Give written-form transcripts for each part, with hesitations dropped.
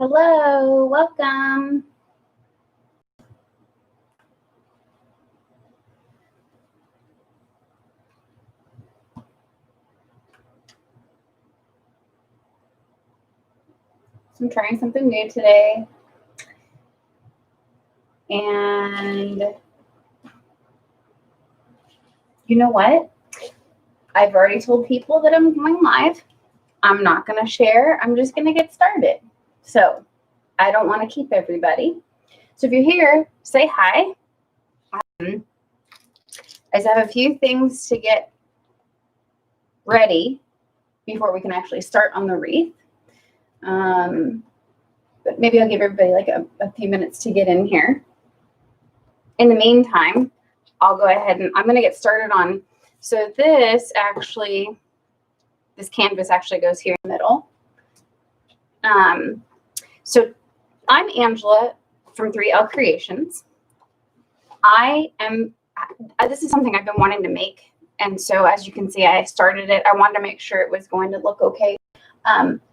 Hello, welcome. So I'm trying something new today. And you know what? I've already told people that I'm going live. I'm not going to share. I'm just going to get started. So I don't want to keep everybody. So if you're here, say hi. I just have a few things to get ready before we can actually start on the wreath. But maybe I'll give everybody like a few minutes to get in here. In the meantime, I'll go ahead and I'm going to get started on. So this canvas actually goes here in the middle. So I'm Angela from 3L Creations. This is something I've been wanting to make. And so as you can see, I started it. I wanted to make sure it was going to look okay.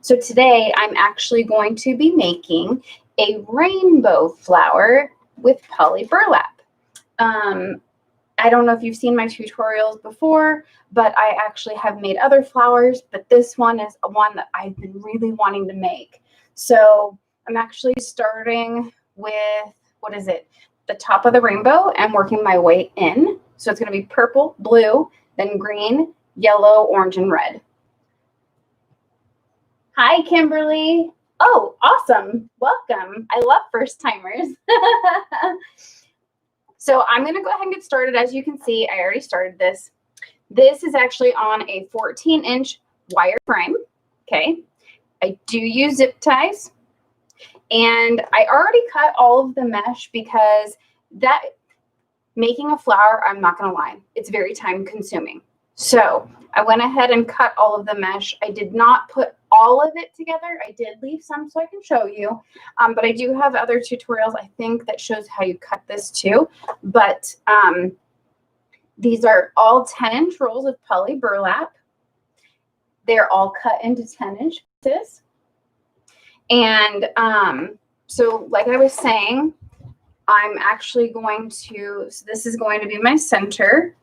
So today I'm actually going to be making a rainbow flower with poly burlap. I don't know if you've seen my tutorials before, but I actually have made other flowers, but this one is one that I've been really wanting to make. So I'm actually starting with, the top of the rainbow and working my way in. So it's going to be purple, blue, then green, yellow, orange, and red. Hi, Kimberly. Oh, awesome. Welcome. I love first timers. So I'm going to go ahead and get started. As you can see, I already started this. This is actually on a 14-inch wire frame. Okay. I do use zip ties. And I already cut all of the mesh because making a flower, I'm not going to lie, it's very time consuming. So I went ahead and cut all of the mesh. I did not put all of it together. I did leave some so I can show you. But I do have other tutorials, I think, that shows how you cut this too. But these are all 10-inch rolls of poly burlap. They're all cut into 10-inch pieces. And so like I was saying, I'm actually going to, so this is going to be my center.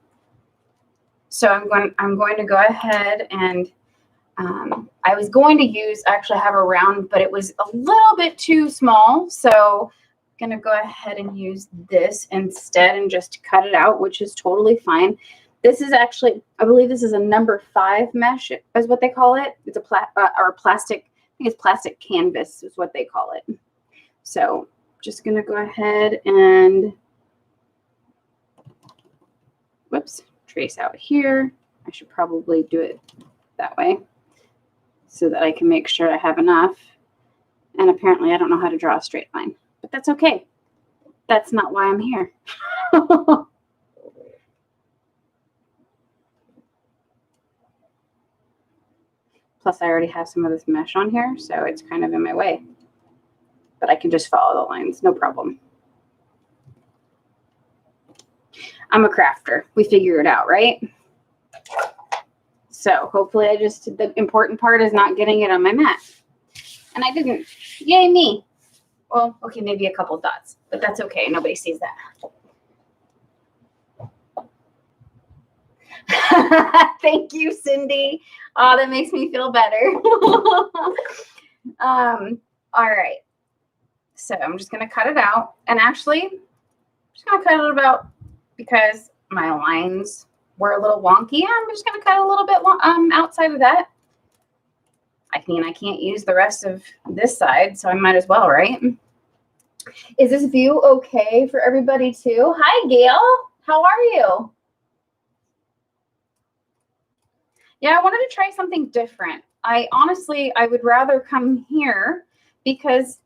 So I'm going to go ahead and I was going to actually have a round, but it was a little bit too small. So I'm going to go ahead and use this instead and just cut it out, which is totally fine. This is actually, I believe this is a number 5 mesh is what they call it. It's a plastic, I think it's plastic canvas is what they call it. So just going to go ahead and, whoops, trace out here. I should probably do it that way so that I can make sure I have enough. And apparently I don't know how to draw a straight line, but that's okay. That's not why I'm here. Plus I already have some of this mesh on here, so it's kind of in my way. But I can just follow the lines, no problem. I'm a crafter. We figure it out, right? So hopefully the important part is not getting it on my mat. And I didn't. Yay me. Well, okay, maybe a couple dots, but that's okay. Nobody sees that. Thank you, Cindy. Oh, that makes me feel better. All right. So I'm just going to cut it out. And actually, I'm just going to cut it about because my lines were a little wonky. I'm just going to cut a little bit outside of that. I mean, I can't use the rest of this side, so I might as well, right? Is this view okay for everybody too? Hi, Gail. How are you? Yeah, I wanted to try something different. I would rather come here because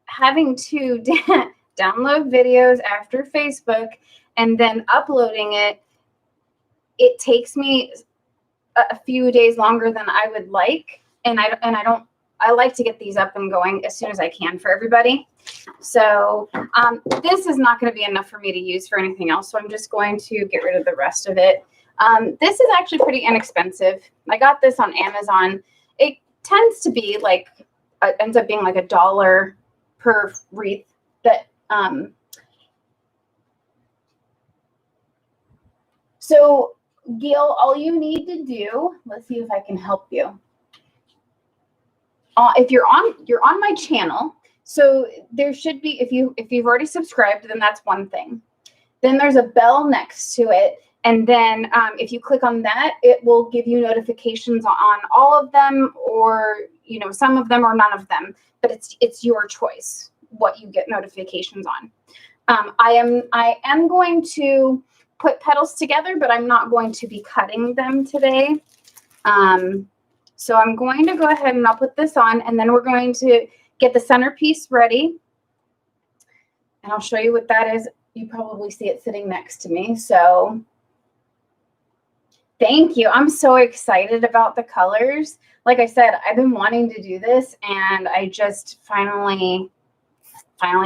having to download videos after Facebook and then uploading it takes me a few days longer than I would like. And I like to get these up and going as soon as I can for everybody. So this is not going to be enough for me to use for anything else. So I'm just going to get rid of the rest of it. This is actually pretty inexpensive. I got this on Amazon. It tends to be like ends up being like $1 per wreath. That so Gail, all you need to do, let's see if I can help you. If you're on my channel, so there should be, if you've already subscribed, then that's one thing. Then there's a bell next to it, and then if you click on that, it will give you notifications on all of them, or some of them or none of them. But it's your choice what you get notifications on. I am going to put petals together, but I'm not going to be cutting them today. So I'm going to go ahead and I'll put this on, and then we're going to get the centerpiece ready. And I'll show you what that is. You probably see it sitting next to me. So thank you. I'm so excited about the colors. Like I said, I've been wanting to do this, and I just finally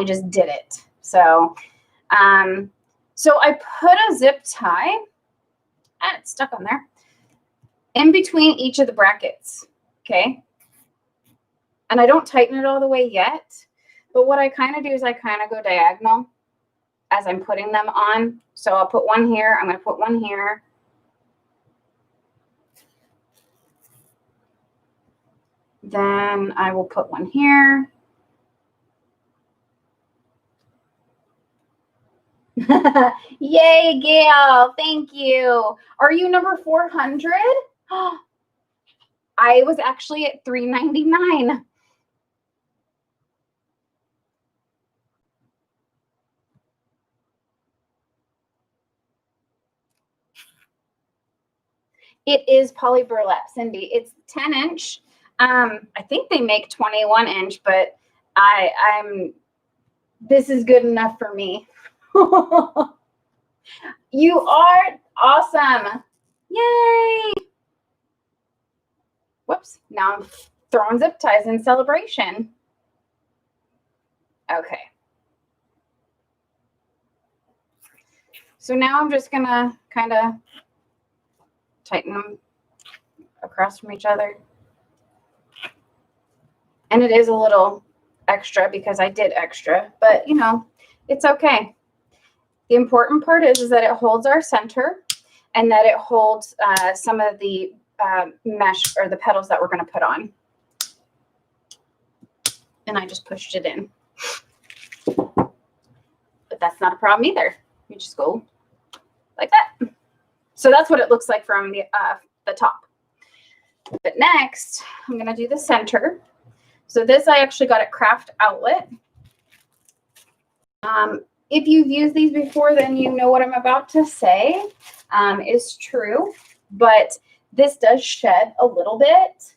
just did it. So, so I put a zip tie, it's stuck on there, in between each of the brackets. Okay. And I don't tighten it all the way yet, but what I kind of do is I kind of go diagonal as I'm putting them on. So I'll put one here. I'm going to put one here. Then I will put one here. Yay, Gail. Thank you. Are you number 400? I was actually at $3.99. It is poly burlap, Cindy. It's 10-inch. I think they make 21-inch, but this is good enough for me. You are awesome. Yay. Whoops. Now I'm throwing zip ties in celebration. Okay. So now I'm just going to kind of tighten them across from each other. And it is a little extra because I did extra, but it's okay. The important part is that it holds our center, and that it holds some of the mesh or the petals that we're going to put on. And I just pushed it in. But that's not a problem either. You just go like that. So that's what it looks like from the top. But next, I'm going to do the center. So this I actually got at Craft Outlet. If you've used these before, then you know what I'm about to say is true. But this does shed a little bit.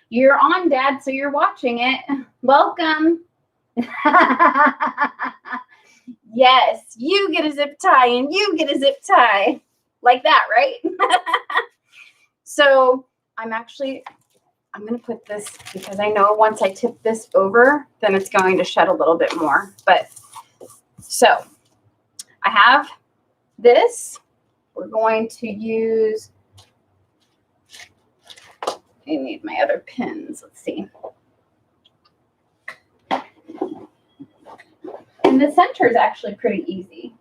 You're on, Dad, so you're watching it. Welcome. Yes, you get a zip tie and you get a zip tie. Like that, right? So I'm going to put this, because I know once I tip this over, then it's going to shed a little bit more. But so I have this. We're going to use, I need my other pins. Let's see. And the center is actually pretty easy.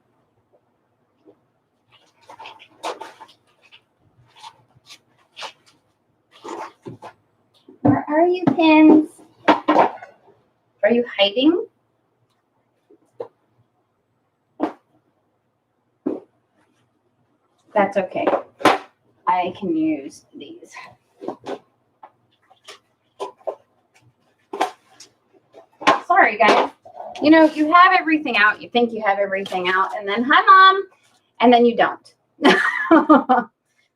Where are you, pins? Are you hiding? That's okay. I can use these. Sorry, guys. You have everything out. You think you have everything out, and then, hi, Mom, and then you don't.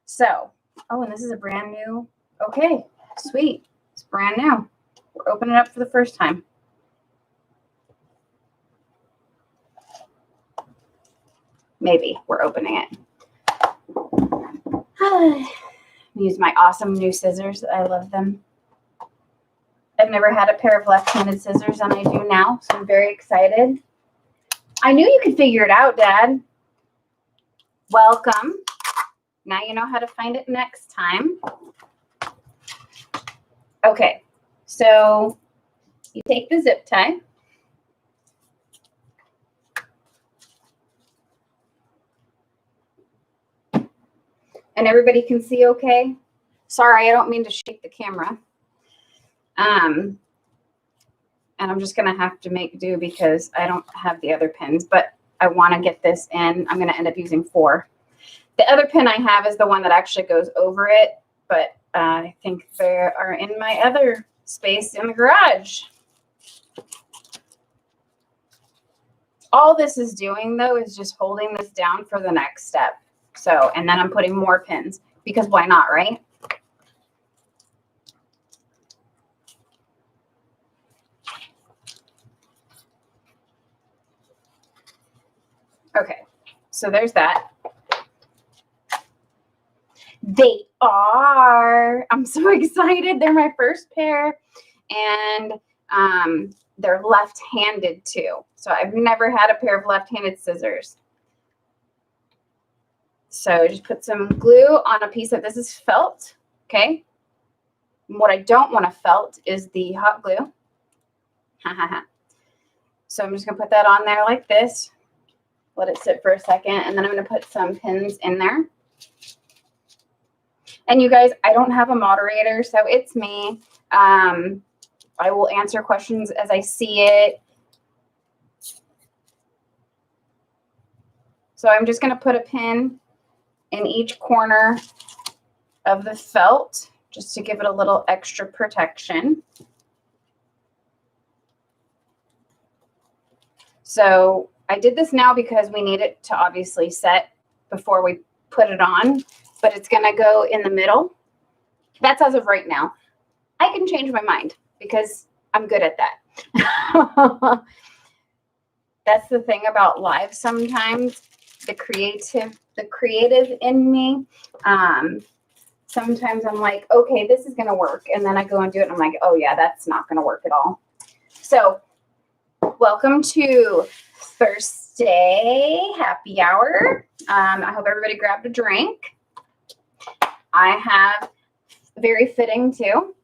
So, oh, and this is a brand new. Okay, sweet. It's brand new. We're opening it up for the first time. Maybe we're opening it. Use my awesome new scissors. I love them. I've never had a pair of left-handed scissors, and I do now, so I'm very excited. I knew you could figure it out, Dad. Welcome. Now you know how to find it next time. Okay, so you take the zip tie. And everybody can see okay? Sorry, I don't mean to shake the camera. And I'm just going to have to make do because I don't have the other pins, but I want to get this in. I'm going to end up using 4. The other pin I have is the one that actually goes over it, but I think they are in my other space in the garage. All this is doing, though, is just holding this down for the next step. So, and then I'm putting more pins because why not, right? Okay, so there's that. They are. I'm so excited. They're my first pair, and they're left-handed too. So I've never had a pair of left-handed scissors. So just put some glue on a piece of, this is felt, okay? And what I don't want to felt is the hot glue. So I'm just going to put that on there like this. Let it sit for a second, and then I'm going to put some pins in there. And you guys, I don't have a moderator, so it's me. I will answer questions as I see it. So I'm just going to put a pin in each corner of the felt just to give it a little extra protection. So I did this now because we need it to obviously set before we put it on, but it's going to go in the middle. That's as of right now. I can change my mind because I'm good at that. That's the thing about live sometimes. The creative in me. Sometimes I'm like, okay, this is going to work. And then I go and do it. And I'm like, oh yeah, that's not going to work at all. So welcome to Thirstday Happy Hour. I hope everybody grabbed a drink. I have very fitting too.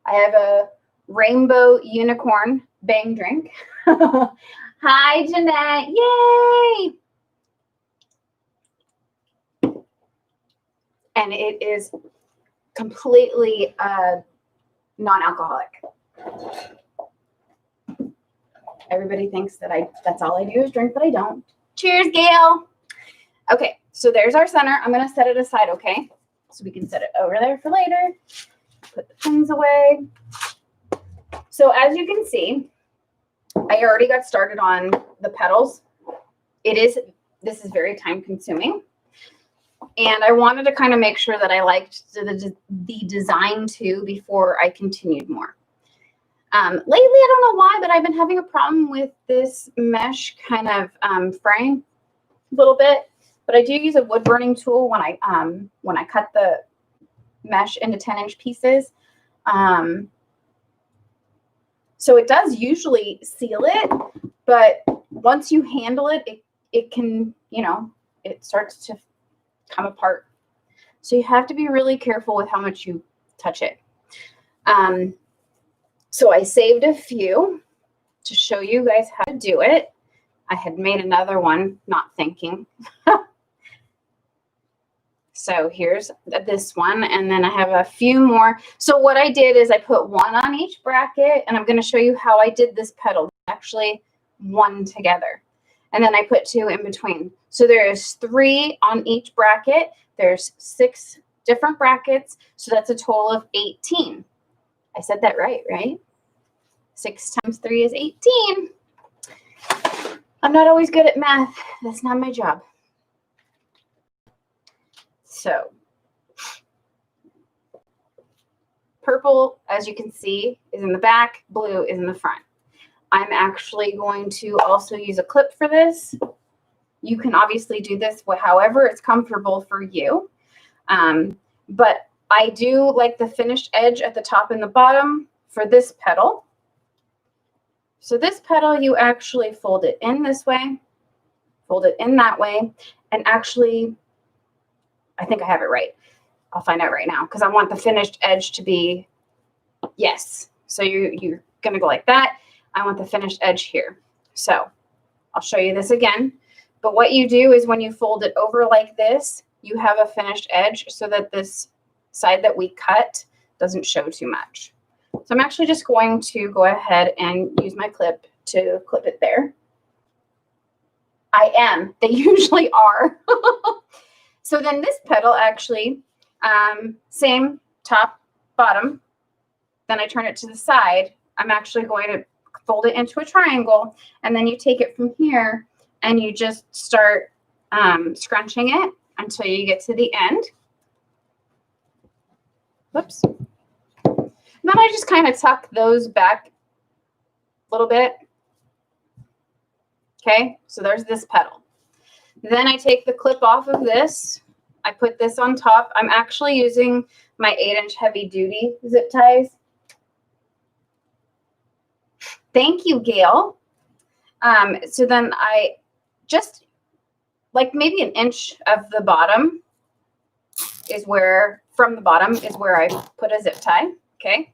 I have a rainbow unicorn bang drink. Hi, Jeanette. Yay! And it is completely non-alcoholic. Everybody thinks that that's all I do is drink, but I don't. Cheers, Gail. Okay, so there's our center. I'm going to set it aside, okay? So we can set it over there for later. Put the pins away. So as you can see, I already got started on the petals. This is very time consuming. And I wanted to kind of make sure that I liked the design too before I continued more. Lately, I don't know why, but I've been having a problem with this mesh kind of fraying a little bit. But I do use a wood burning tool when I cut the mesh into 10-inch pieces. So it does usually seal it, but once you handle it, it can, it starts to come apart. So you have to be really careful with how much you touch it. So I saved a few to show you guys how to do it. I had made another one, not thinking. So here's this one, and then I have a few more. So what I did is I put one on each bracket, and I'm going to show you how I did this petal. Actually, one together. And then I put 2 in between. So there's 3 on each bracket. There's 6 different brackets. So that's a total of 18. I said that right? 6 times 3 is 18. I'm not always good at math. That's not my job. So purple, as you can see, is in the back. Blue is in the front. I'm actually going to also use a clip for this. You can obviously do this however it's comfortable for you. But I do like the finished edge at the top and the bottom for this petal. So this petal, you actually fold it in this way, fold it in that way, and actually, I think I have it right. I'll find out right now because I want the finished edge to be Yes. So you're going to go like that. I want the finished edge here. So I'll show you this again. But what you do is when you fold it over like this, you have a finished edge so that this side that we cut doesn't show too much. So I'm actually just going to go ahead and use my clip to clip it there. I am. They usually are. So then this petal actually, same top, bottom. Then I turn it to the side. I'm actually going to fold it into a triangle, and then you take it from here and you just start scrunching it until you get to the end. Whoops. And then I just kind of tuck those back a little bit. Okay, so there's this petal. Then I take the clip off of this. I put this on top. I'm actually using my 8-inch heavy duty zip ties. Thank you, Gail. So then I just like maybe an inch of the bottom is where, from the bottom is where I put a zip tie. Okay.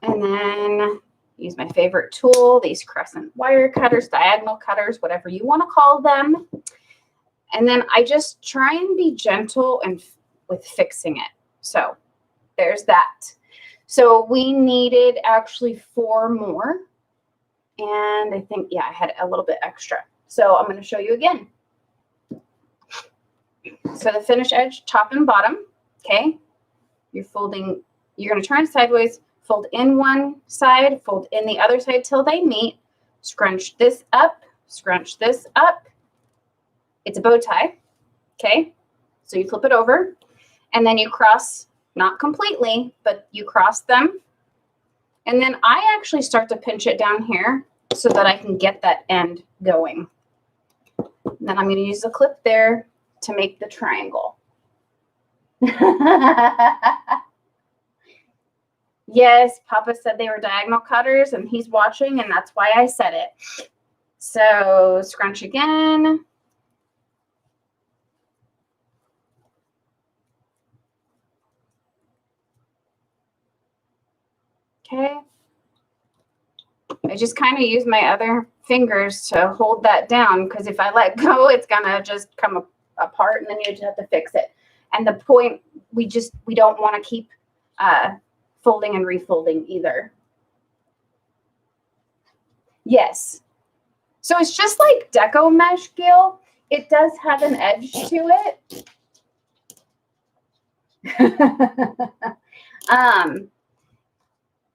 And then use my favorite tool, these crescent wire cutters, diagonal cutters, whatever you want to call them. And then I just try and be gentle and with fixing it. So there's that. So we needed actually 4 more. And I think, yeah, I had a little bit extra. So I'm going to show you again. So the finished edge, top and bottom. Okay. You're folding, you're going to turn sideways, fold in one side, fold in the other side till they meet, scrunch this up, scrunch this up. It's a bow tie. Okay. So you flip it over and then you cross, not completely, but you cross them. And then I actually start to pinch it down here so that I can get that end going. And then I'm going to use the clip there to make the triangle. Yes, Papa said they were diagonal cutters and he's watching and that's why I said it. So scrunch again. Okay. I just kind of use my other fingers to hold that down because if I let go, it's going to just come apart and then you just have to fix it. And the point, we don't want to keep folding and refolding either. Yes. So it's just like deco mesh, Gil. It does have an edge to it.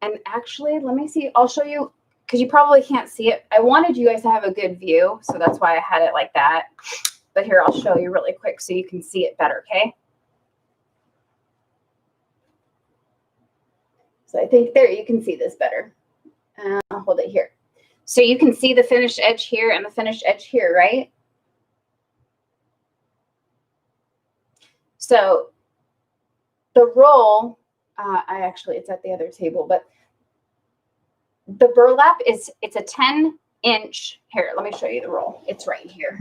And actually, let me see. I'll show you because you probably can't see it. I wanted you guys to have a good view, so that's why I had it like that. But here, I'll show you really quick so you can see it better, okay? So I think there you can see this better. I'll hold it here. So you can see the finished edge here and the finished edge here, right? So the roll, it's at the other table, but the burlap it's a 10-inch. Here, let me show you the roll. It's right here.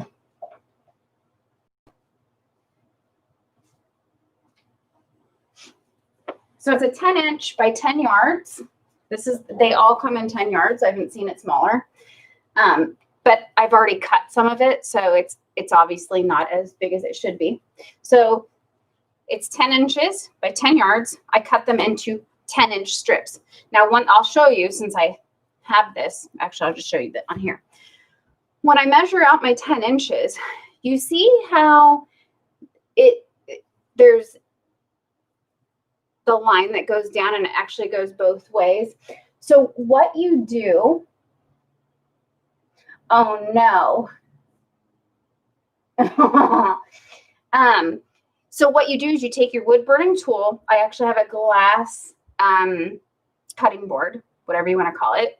So it's a 10-inch by 10 yards. They all come in 10 yards. I haven't seen it smaller. But I've already cut some of it, so it's obviously not as big as it should be. So it's 10 inches by 10 yards. I cut them into 10-inch strips. Now, I'll show you since I have this. Actually, I'll just show you that on here. When I measure out my 10 inches, you see how there's the line that goes down and it actually goes both ways. So what you do, oh no. So what you do is you take your wood burning tool. I actually have a glass cutting board, whatever you want to call it.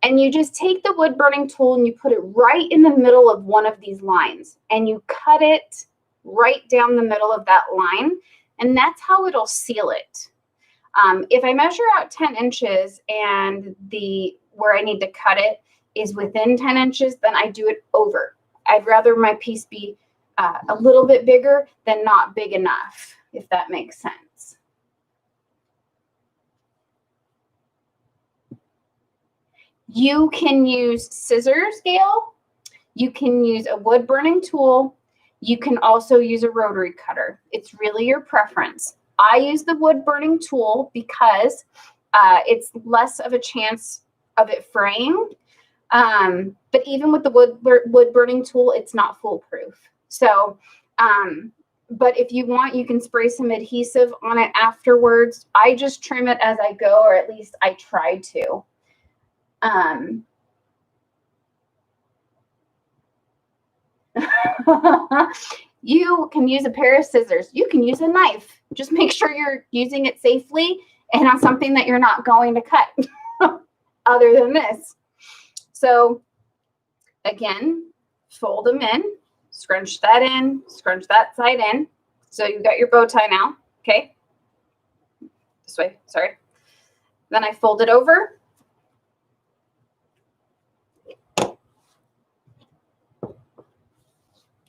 And you just take the wood burning tool and you put it right in the middle of one of these lines. And you cut it right down the middle of that line. And that's how it'll seal it. If I measure out 10 inches and where I need to cut it is within 10 inches, then I do it over. I'd rather my piece be a little bit bigger than not big enough, if that makes sense. You can use scissors, Gail. You can use a wood burning tool. You can also use a rotary cutter. It's really your preference. I use the wood burning tool because it's less of a chance of it fraying. But even with the wood burning tool, it's not foolproof. So, but if you want, you can spray some adhesive on it afterwards. I just trim it as I go, or at least I try to. You can use a pair of scissors. You can use a knife. Just make sure you're using it safely and on something that you're not going to cut other than this. So again, fold them in, scrunch that in, scrunch that side in. So you've got your bow tie now, okay? This way, sorry. Then I fold it over.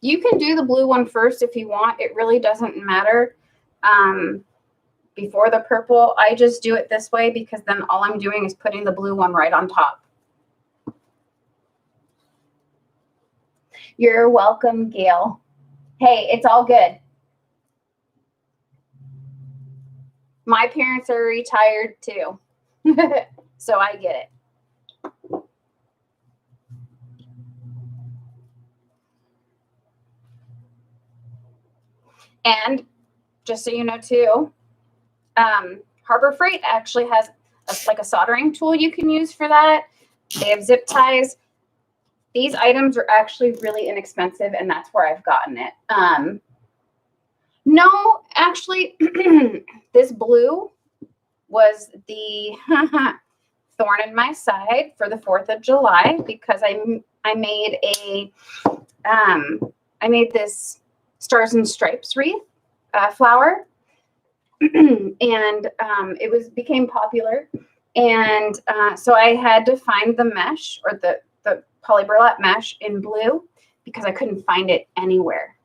You can do the blue one first if you want. It really doesn't matter before the purple. I just do it this way because then all I'm doing is putting the blue one right on top. You're welcome, Gail. Hey, it's all good. My parents are retired too, so I get it. And just so you know too, Harbor Freight actually has like a soldering tool you can use for that. They have zip ties. These items are actually really inexpensive, and that's where I've gotten it. No, actually, this blue was the thorn in my side for the 4th of July because I made this Stars and Stripes wreath flower, and it became popular, and so I had to find the mesh or the poly burlap mesh in blue because I couldn't find it anywhere.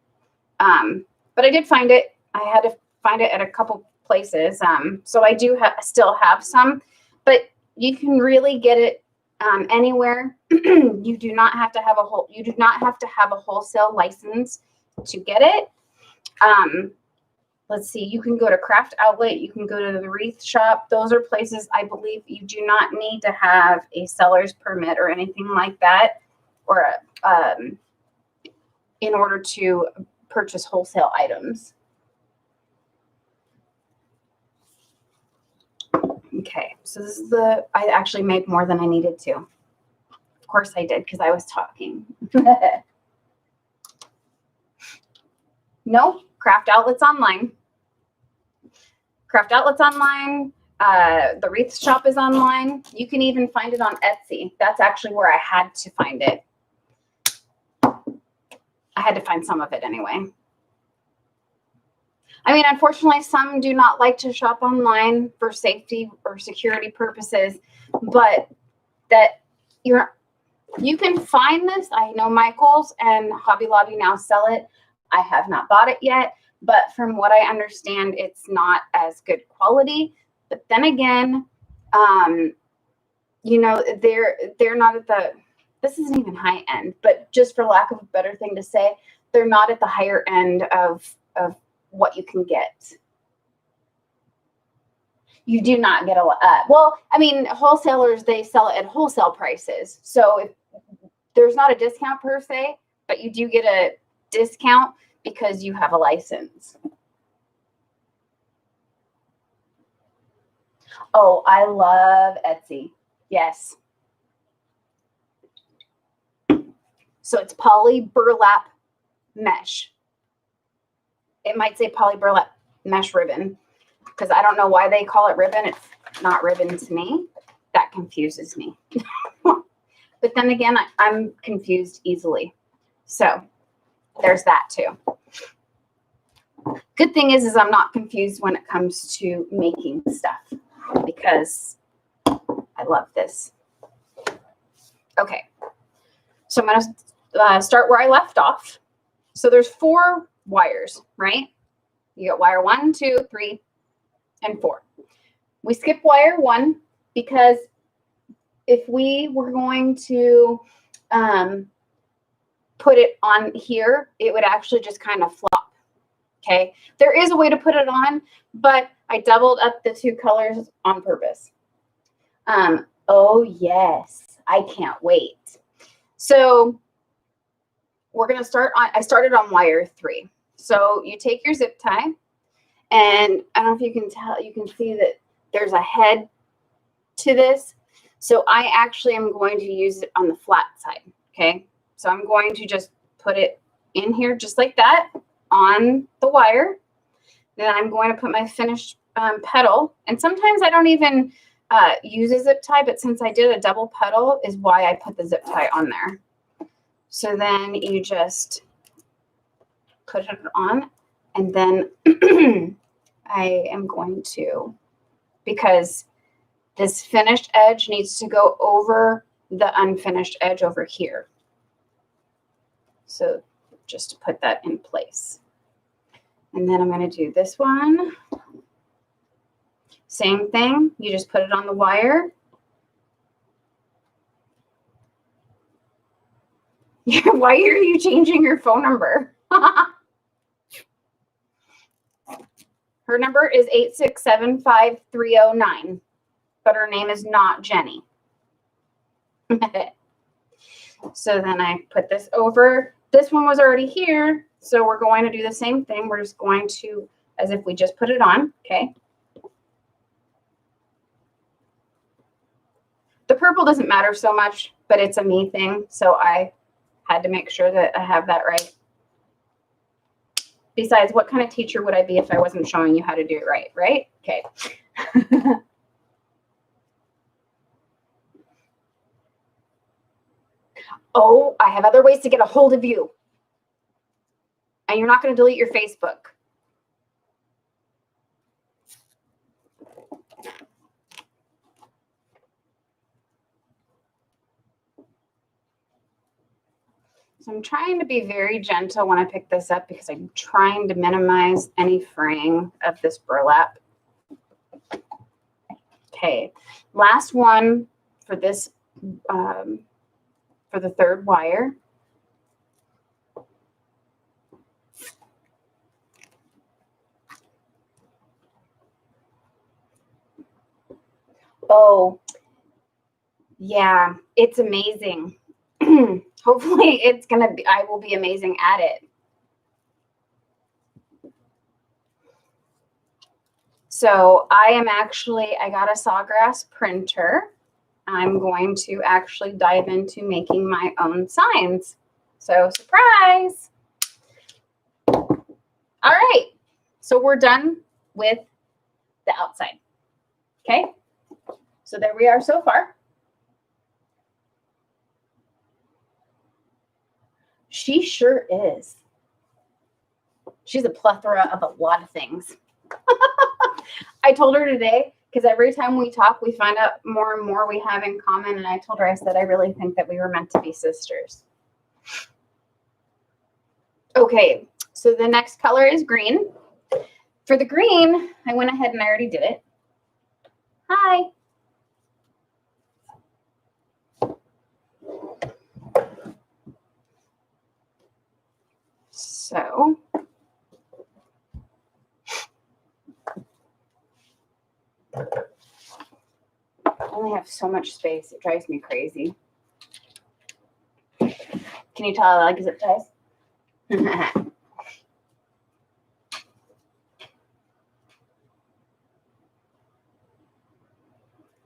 But I did find it. I had to find it at a couple places. So I do still have some, but you can really get it anywhere. You do not have to have a wholesale license to get it. Let's see, you can go to Craft Outlet, you can go to the Wreath Shop. Those are places I believe you do not need to have a seller's permit or anything like that, or in order to purchase wholesale items. Okay, so this is I actually made more than I needed to. Of course I did because I was talking. No, Craft Outlet's online. Craft Outlet's online. The Wreath Shop is online. You can even find it on Etsy. That's actually where I had to find it. I had to find some of it anyway. I mean, unfortunately, some do not like to shop online for safety or security purposes, but that you can find this. I know Michael's and Hobby Lobby now sell it. I have not bought it yet, but from what I understand, it's not as good quality. But then again, you know, they're not at the, this isn't even high end, but just for lack of a better thing to say, they're not at the higher end of what you can get. You do not get a lot. Well, I mean, wholesalers, they sell it at wholesale prices. So if there's not a discount per se, but you do get a discount because you have a license. Oh, I love Etsy. Yes. So it's poly burlap mesh. It might say poly burlap mesh ribbon because I don't know why they call it ribbon. It's not ribbon to me. That confuses me. But then again, I'm confused easily. So there's that too. Good thing is I'm not confused when it comes to making stuff because I love this. Okay, so I'm going to start where I left off. So there's 4 wires, right? You got wire 1, 2, 3, and 4. We skip wire 1 because if we were going to put it on here, it would actually just kind of flop. Okay. There is a way to put it on, but I doubled up the two colors on purpose. Oh yes, I can't wait. So we're going to start on, I started on wire 3. So you take your zip tie, and I don't know if you can tell, you can see that there's a head to this. So I actually am going to use it on the flat side. Okay. So I'm going to just put it in here just like that on the wire. Then I'm going to put my finished petal. And sometimes I don't even use a zip tie, but since I did a double petal is why I put the zip tie on there. So then you just put it on, and then I am going to, because this finished edge needs to go over the unfinished edge over here. So just to put that in place. And then I'm going to do this one. Same thing. You just put it on the wire. Why are you changing your phone number? Her number is 8675309, but her name is not Jenny. So then I put this over. This one was already here, so we're going to do the same thing. We're just going to, as if we just put it on, okay? The purple doesn't matter so much, but it's a me thing, so I had to make sure that I have that right. Besides, what kind of teacher would I be if I wasn't showing you how to do it right, right? Okay. Oh, I have other ways to get a hold of you. And you're not going to delete your Facebook. So I'm trying to be very gentle when I pick this up because I'm trying to minimize any fraying of this burlap. Okay, last one for this, for the third wire. Oh, yeah, it's amazing. Hopefully it's going to be, I will be amazing at it. So I got a sawgrass printer. I'm going to actually dive into making my own signs. So surprise. All right. So we're done with the outside. Okay. So there we are so far. She sure is. She's a plethora of a lot of things. I told her today, because every time we talk, we find out more and more we have in common. And I told her, I said, I really think that we were meant to be sisters. Okay, so the next color is green. For the green, I went ahead and I already did it. Hi. So I only have so much space. It drives me crazy. Can you tell I like zip ties?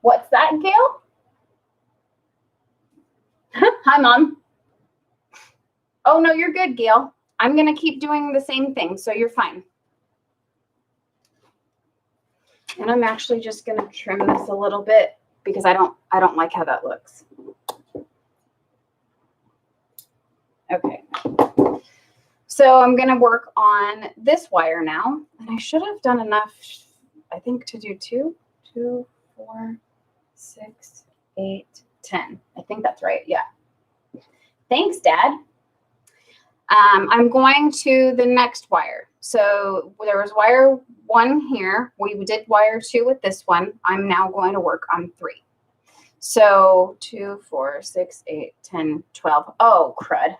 What's that, Gail? Hi, Mom. Oh, no, you're good, Gail. I'm going to keep doing the same thing, so you're fine. And I'm actually just going to trim this a little bit because I don't like how that looks. Okay. So I'm going to work on this wire now. And I should have done enough, I think, to do 2, 4, 6, 8, 10. I think that's right. Yeah. Thanks, Dad. I'm going to the next wire. So there was wire 1 here. We did wire 2 with this one. I'm now going to work on 3. So 2, 4, 6, 8, 10, 12. Oh, crud.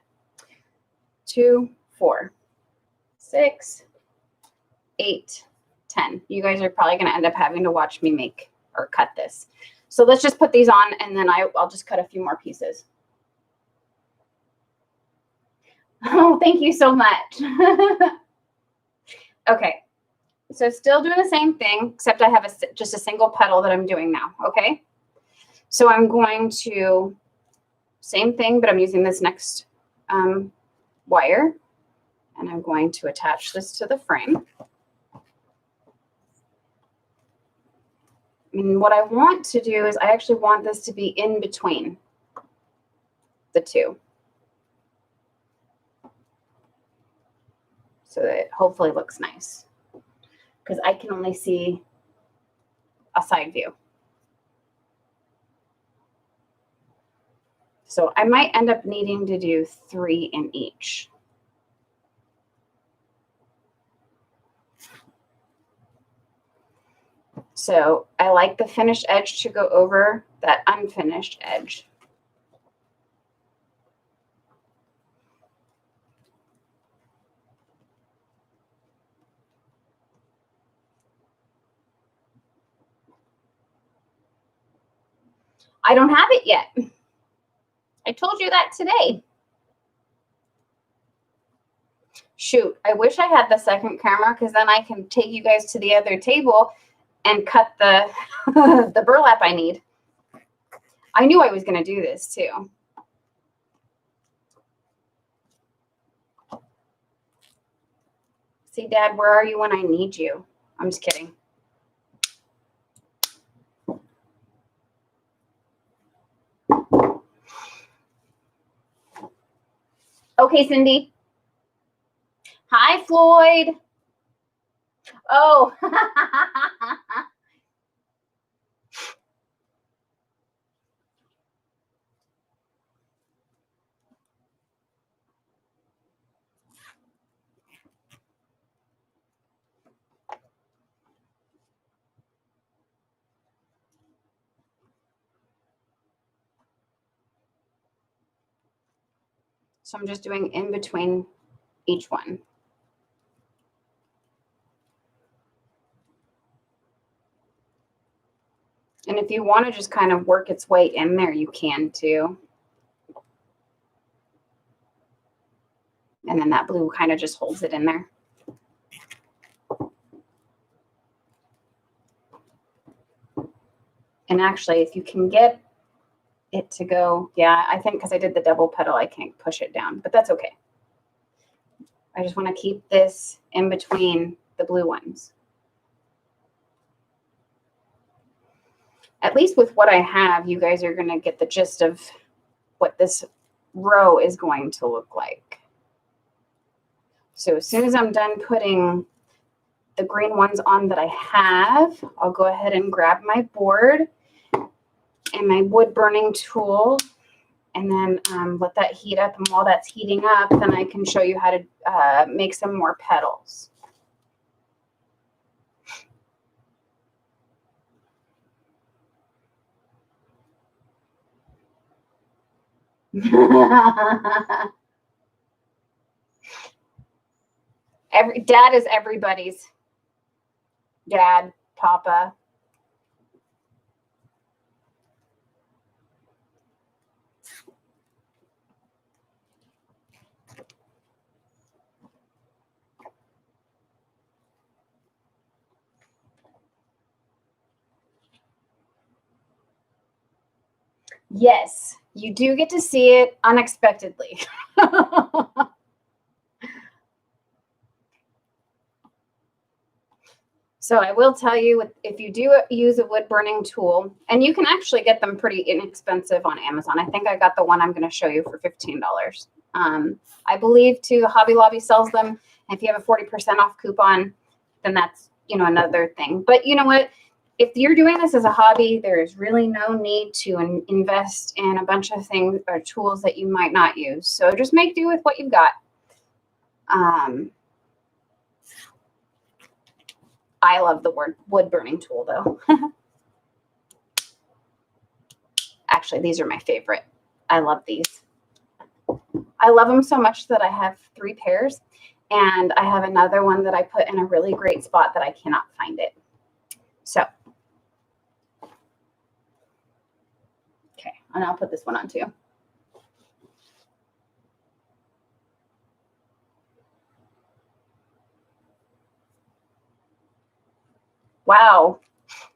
2, 4, 6, 8, 10. You guys are probably going to end up having to watch me make or cut this. So let's just put these on, and then I'll just cut a few more pieces. Oh, thank you so much. Okay. So still doing the same thing, except I have just a single petal that I'm doing now. Okay. So I'm going to, same thing, but I'm using this next wire, and I'm going to attach this to the frame. And what I want to do is I actually want this to be in between the two, so that it hopefully looks nice, because I can only see a side view. So I might end up needing to do 3 in each. So I like the finished edge to go over that unfinished edge. I don't have it yet. I told you that today. Shoot, I wish I had the second camera, because then I can take you guys to the other table and cut the the burlap I need. I knew I was going to do this too. See, Dad, where are you when I need you? I'm just kidding. Okay, Cindy. Hi, Floyd. Oh. So I'm just doing in between each one. And if you want to just kind of work its way in there, you can too. And then that blue kind of just holds it in there. And actually, if you can get it to go, yeah, I think because I did the double petal, I can't push it down, but that's okay. I just want to keep this in between the blue ones. At least with what I have, you guys are going to get the gist of what this row is going to look like. So as soon as I'm done putting the green ones on that I have, I'll go ahead and grab my board and my wood burning tool, and then let that heat up. And while that's heating up, then I can show you how to make some more petals. Dad is everybody's dad, Papa. Yes, you do get to see it unexpectedly. So I will tell you, if you do use a wood burning tool, and you can actually get them pretty inexpensive on Amazon. I think I got the one I'm going to show you for $15. I believe too, Hobby Lobby sells them. If you have a 40% off coupon, then that's, another thing. But you know what? If you're doing this as a hobby, there is really no need to invest in a bunch of things or tools that you might not use. So just make do with what you've got. I love the wood burning tool though. Actually, these are my favorite. I love these. I love them so much that I have 3 pairs, and I have another one that I put in a really great spot that I cannot find it. So, okay, and I'll put this one on too. Wow,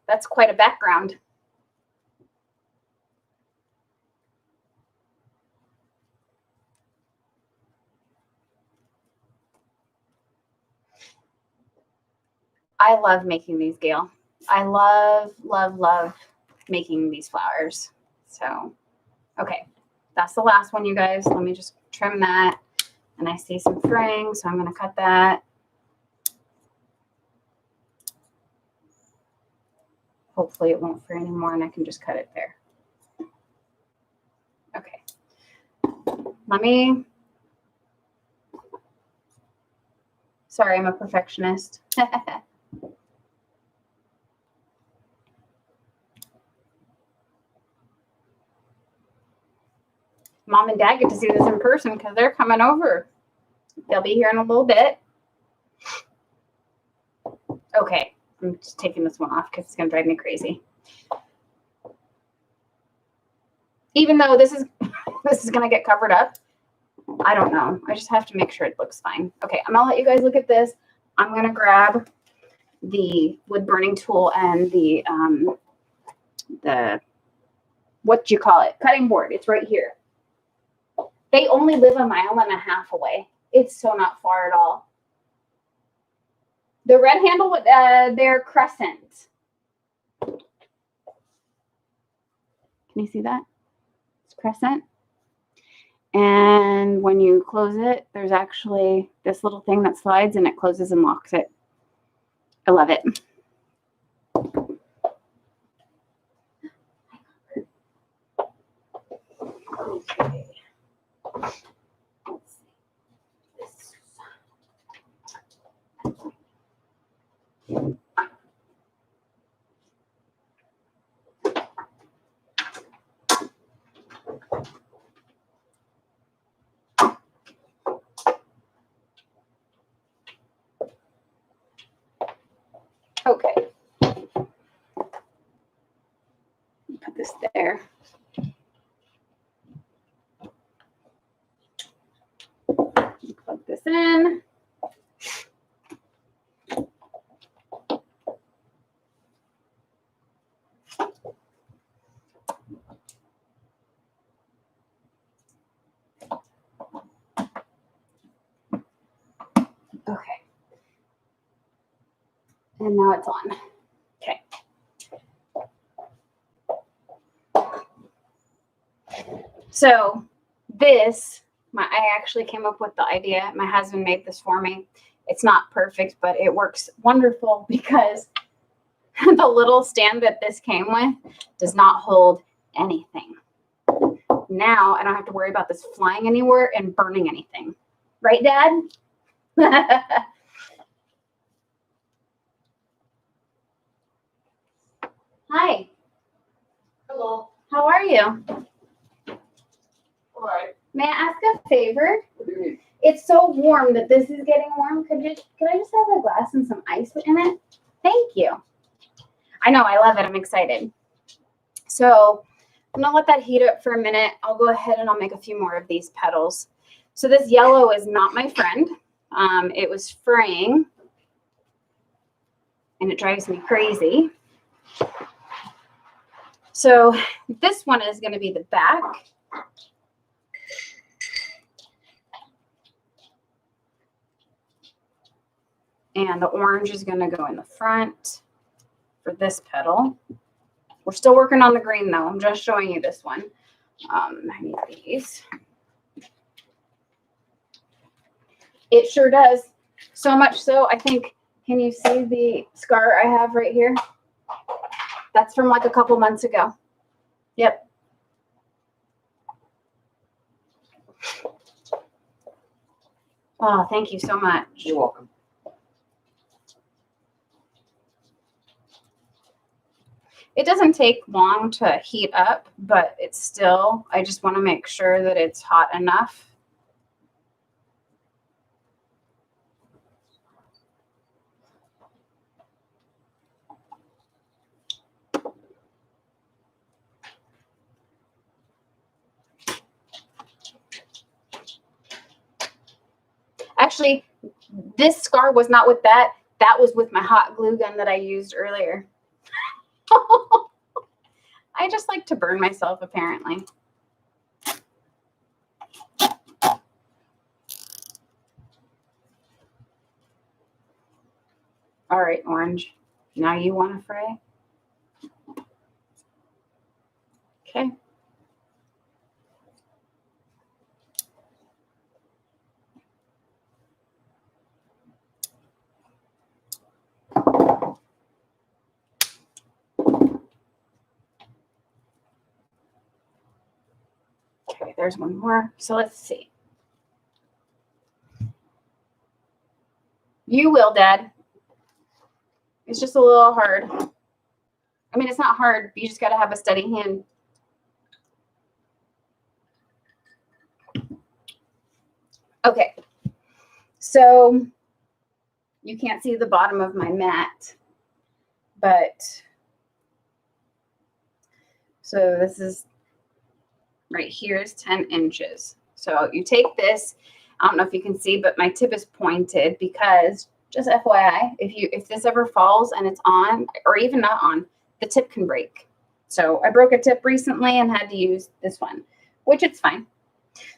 that's quite a background. I love making these, Gail. I love, love, love making these flowers. So, okay, that's the last one, you guys. Let me just trim that. And I see some fraying, so I'm going to cut that. Hopefully it won't fray anymore and I can just cut it there. Okay. Let me, sorry, I'm a perfectionist. Mom and Dad get to see this in person because they're coming over. They'll be here in a little bit. Okay, I'm just taking this one off because it's going to drive me crazy. Even though this is going to get covered up, I don't know. I just have to make sure it looks fine. Okay, I'm going to let you guys look at this. I'm going to grab the wood burning tool and the what do you call it? Cutting board. It's right here. They only live 1.5 miles away. It's so not far at all. The red handle, they're crescent. Can you see that? It's crescent. And when you close it, there's actually this little thing that slides and it closes and locks it. I love it. Okay. Okay. Put this there. Plug this in. Okay. And now it's on. Okay. So this, I actually came up with the idea. My husband made this for me. It's not perfect, but it works wonderful because the little stand that this came with does not hold anything. Now I don't have to worry about this flying anywhere and burning anything. Right, Dad? Hi. Hello. How are you? All right. May I ask a favor? What do you need? It's so warm that this is getting warm. Could I just have a glass and some ice in it? Thank you. I know, I love it. I'm excited. So I'm gonna let that heat up for a minute. I'll go ahead and I'll make a few more of these petals. So this yellow is not my friend. It was fraying and it drives me crazy. So this one is gonna be the back. And the orange is going to go in the front for this petal. We're still working on the green though. I'm just showing you this one. I need these. It sure does. So much so, I think, can you see the scar I have right here? That's from like a couple months ago. Yep. Oh, thank you so much. You're welcome. It doesn't take long to heat up, but it's still, I just want to make sure that it's hot enough. Actually, this scar was not with that. That was with my hot glue gun that I used earlier. I just like to burn myself, apparently. All right, orange. Now you want to fry? Okay. Okay, there's one more. So let's see. You will, Dad. It's just a little hard. I mean, it's not hard. You just got to have a steady hand. Okay. So you can't see the bottom of my mat, but so this is right here is 10 inches. So you take this, I don't know if you can see, but my tip is pointed because just FYI, if this ever falls and it's on or even not on, the tip can break. So I broke a tip recently and had to use this one, which it's fine.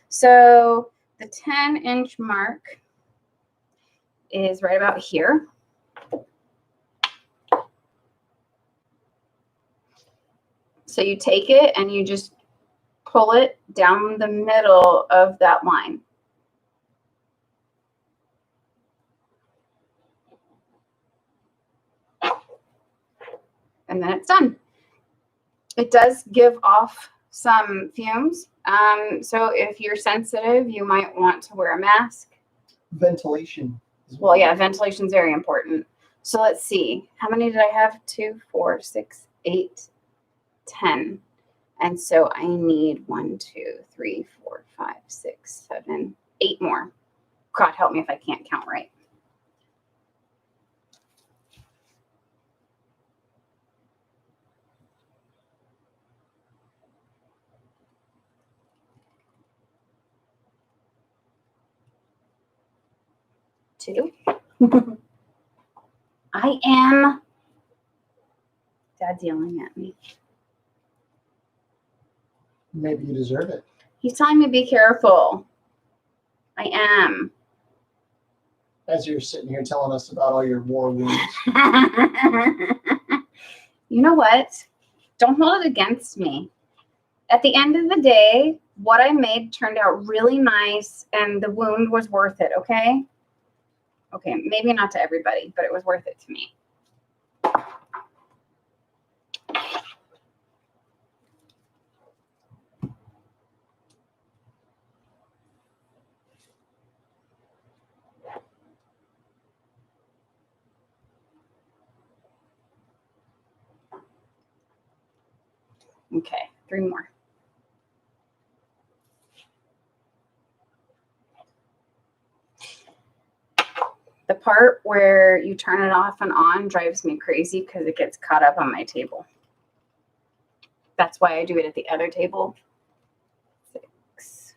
So the 10-inch mark is right about here. So you take it and you just pull it down the middle of that line. And then it's done. It does give off some fumes. So if you're sensitive, you might want to wear a mask. Ventilation. Well, yeah, ventilation is very important. So let's see. How many did I have? 2, 4, 6, 8, 10. And so I need 1, 2, 3, 4, 5, 6, 7, 8 more. God help me if I can't count right. Two. I am. Dad's yelling at me. Maybe you deserve it. He's telling me be careful. I am. As you're sitting here telling us about all your war wounds. You know what? Don't hold it against me. At the end of the day, what I made turned out really nice and the wound was worth it, okay? Okay, maybe not to everybody, but it was worth it to me. Okay, 3 more. The part where you turn it off and on drives me crazy because it gets caught up on my table. That's why I do it at the other table. 6.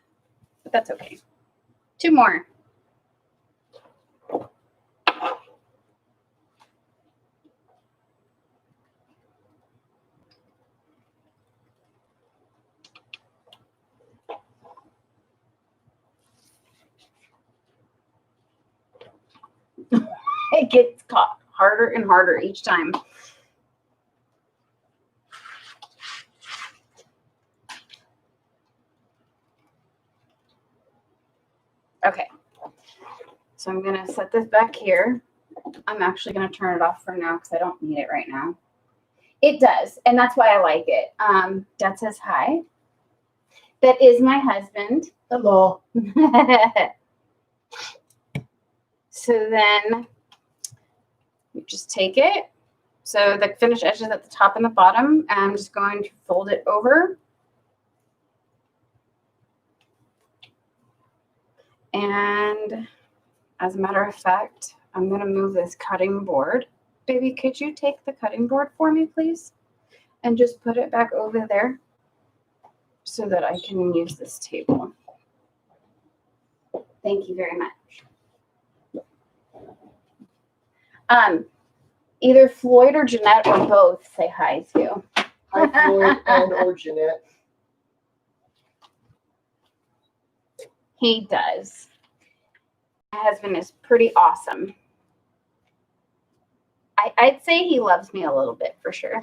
But that's okay. 2 more. It gets caught harder and harder each time. Okay, so I'm going to set this back here. I'm actually going to turn it off for now because I don't need it right now. It does, and that's why I like it. Dad says hi. That is my husband. Hello. So then you just take it, So the finished edges at the top and the bottom, and I'm just going to fold it over. And as a matter of fact, I'm going to move this cutting board. Baby, could you take the cutting board for me, please? And just put it back over there so that I can use this table. Thank you very much. Either Floyd or Jeanette or both say hi to. Hi, Floyd and or Jeanette. He does. My husband is pretty awesome. I'd say he loves me a little bit for sure.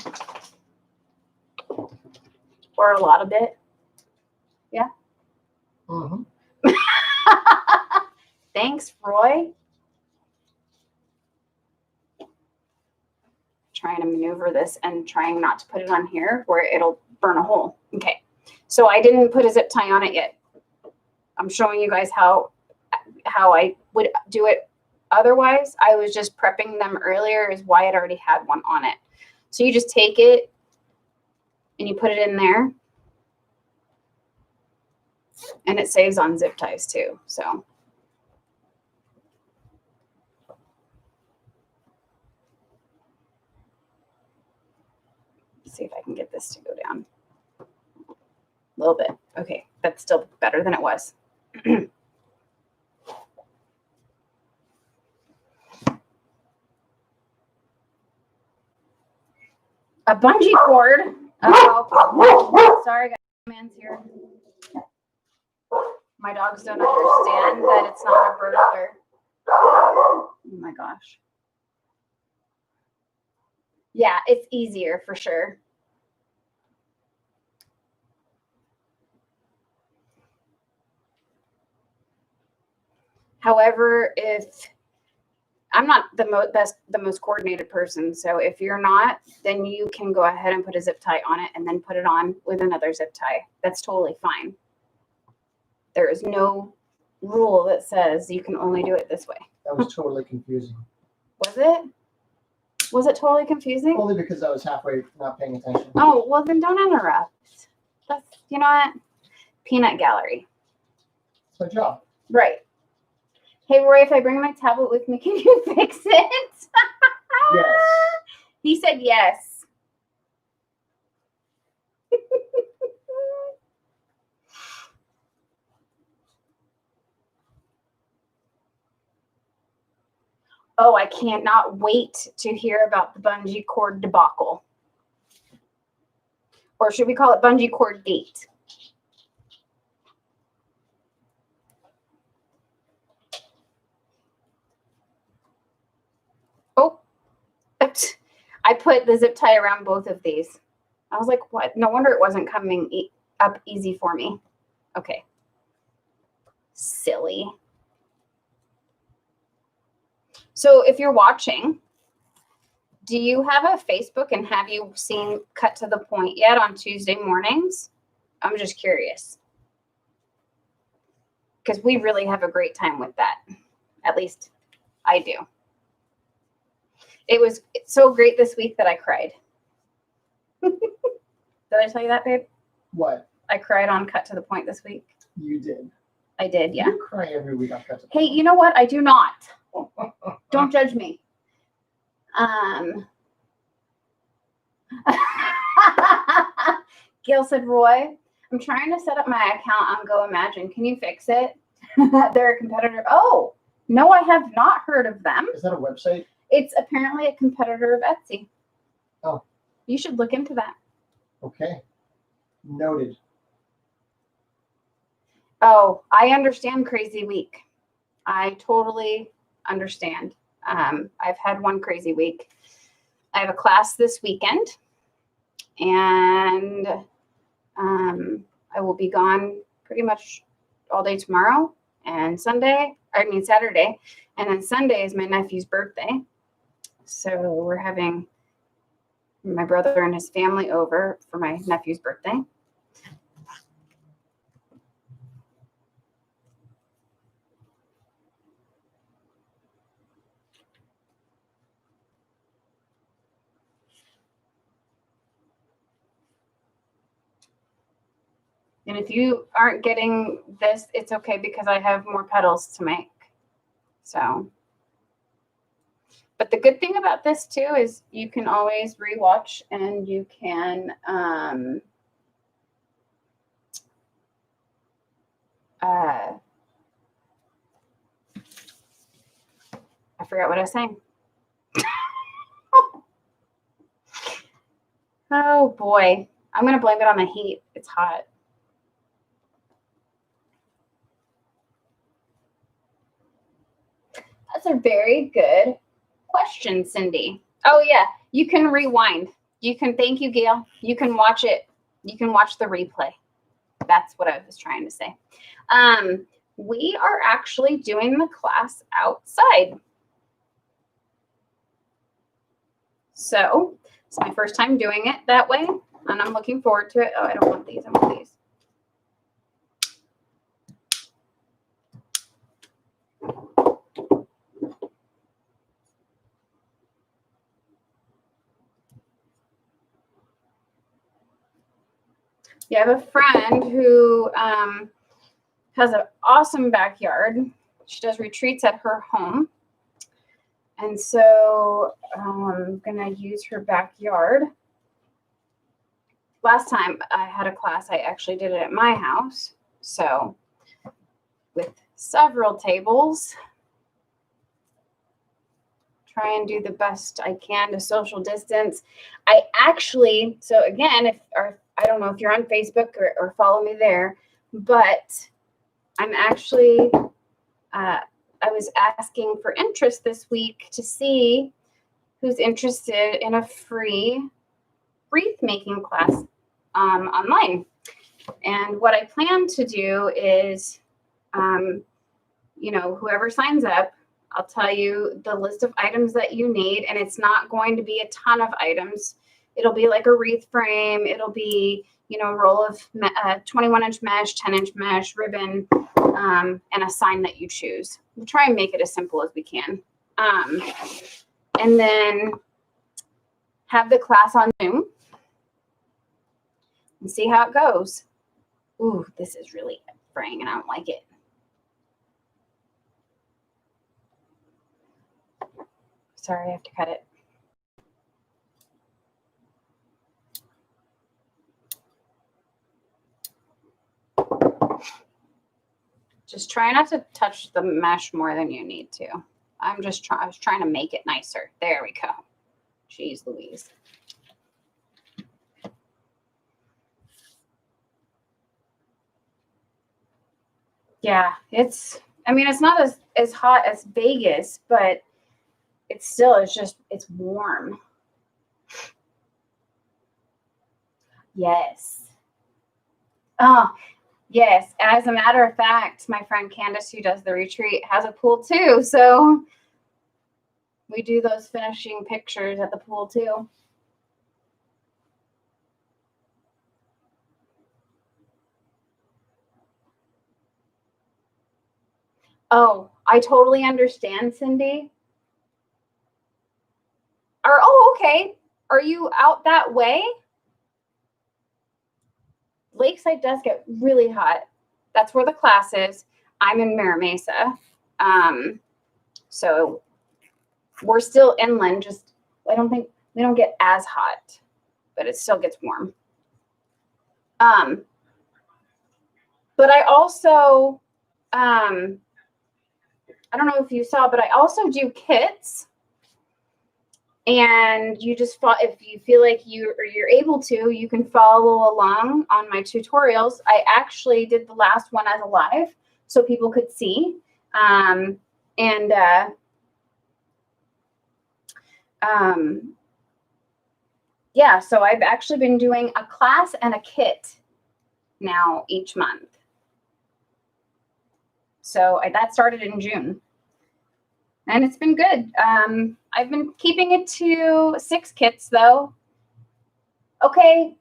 Or a lot of it. Yeah. Mm-hmm. Thanks, Roy. Trying to maneuver this and trying not to put it on here where it'll burn a hole. Okay. So I didn't put a zip tie on it yet. I'm showing you guys how I would do it otherwise. I was just prepping them earlier is why I'd already had one on it. So you just take it and you put it in there. And it saves on zip ties too. So let's see if I can get this to go down a little bit. Okay, that's still better than it was. A bungee cord. Oh, sorry, guys. Man's here. My dogs don't understand that it's not a burglar. Oh my gosh. Yeah, it's easier for sure. However, if I'm not the most coordinated person, so if you're not, then you can go ahead and put a zip tie on it and then put it on with another zip tie. That's totally fine. There is no rule that says you can only do it this way. That was totally confusing. Was it? Was it totally confusing? Only because I was halfway not paying attention. Oh, well then don't interrupt. That's, you know what? Peanut gallery. It's my job. Right. Hey, Roy, if I bring my tablet with me, can you fix it? Yes. He said yes. Oh, I cannot wait to hear about the bungee cord debacle. Or should we call it bungee cord gate? Oh, I put the zip tie around both of these. I was like, what? No wonder it wasn't coming up easy for me. Okay. Silly. So if you're watching, do you have a Facebook and have you seen Cut to the Point yet on Tuesday mornings? I'm just curious. Because we really have a great time with that. At least I do. It was so great this week that I cried. Did I tell you that, babe? What? I cried on Cut to the Point this week. You did. I did, yeah. You cry every week on Cut to the Hey, Point. you know what? I do not. Don't judge me. Gail said, Roy, I'm trying to set up my account on Go Imagine. Can you fix it? They're a competitor. Oh, no, I have not heard of them. Is that a website? It's apparently a competitor of Etsy. Oh. You should look into that. Okay. Noted. Oh, I understand crazy week. I totally understand. I've had one crazy week. I have a class this weekend, and I will be gone pretty much all day tomorrow and Saturday, and then Sunday is my nephew's birthday. So we're having my brother and his family over for my nephew's birthday. And if you aren't getting this, it's okay because I have more petals to make. So, but the good thing about this too is you can always rewatch and you can I forgot what I was saying. Oh boy. I'm going to blame it on the heat. It's hot. That's a very good question, Cindy. Oh yeah, you can rewind. You can, thank you, Gail. You can watch it. You can watch the replay. That's what I was trying to say. We are actually doing the class outside. So it's my first time doing it that way, and I'm looking forward to it. Oh, I don't want these. I want these. You have a friend who has an awesome backyard. She does retreats at her home. And so I'm going to use her backyard. Last time I had a class, I actually did it at my house. So with several tables, try and do the best I can to social distance. I actually, so again, I don't know if you're on Facebook or follow me there, but I'm actually, I was asking for interest this week to see who's interested in a free wreath making class online. And what I plan to do is, whoever signs up, I'll tell you the list of items that you need, and it's not going to be a ton of items. It'll be like a wreath frame. It'll be, a roll of 21-inch mesh, 10-inch mesh, ribbon, and a sign that you choose. We'll try and make it as simple as we can. And then have the class on Zoom and see how it goes. Ooh, this is really fraying and I don't like it. Sorry, I have to cut it. Just try not to touch the mesh more than you need to. I was trying to make it nicer. There we go. Jeez Louise. Yeah, it's not as hot as Vegas, but it's still, it's warm. Yes. Oh, yes. As a matter of fact, my friend Candace, who does the retreat, has a pool too. So we do those finishing pictures at the pool too. Oh, I totally understand, Cindy. Okay. Are you out that way? Lakeside does get really hot. That's where the class is. I'm in Mira Mesa. So we're still inland. Just, I don't think we don't get as hot, but it still gets warm. But I also, I don't know if you saw, but I also do kits. And you just if you feel like you're able to, you can follow along on my tutorials. I actually did the last one as a live so people could see. Yeah, so I've actually been doing a class and a kit now each month. So that started in June. And it's been good. I've been keeping it to 6 kits, though. Okay.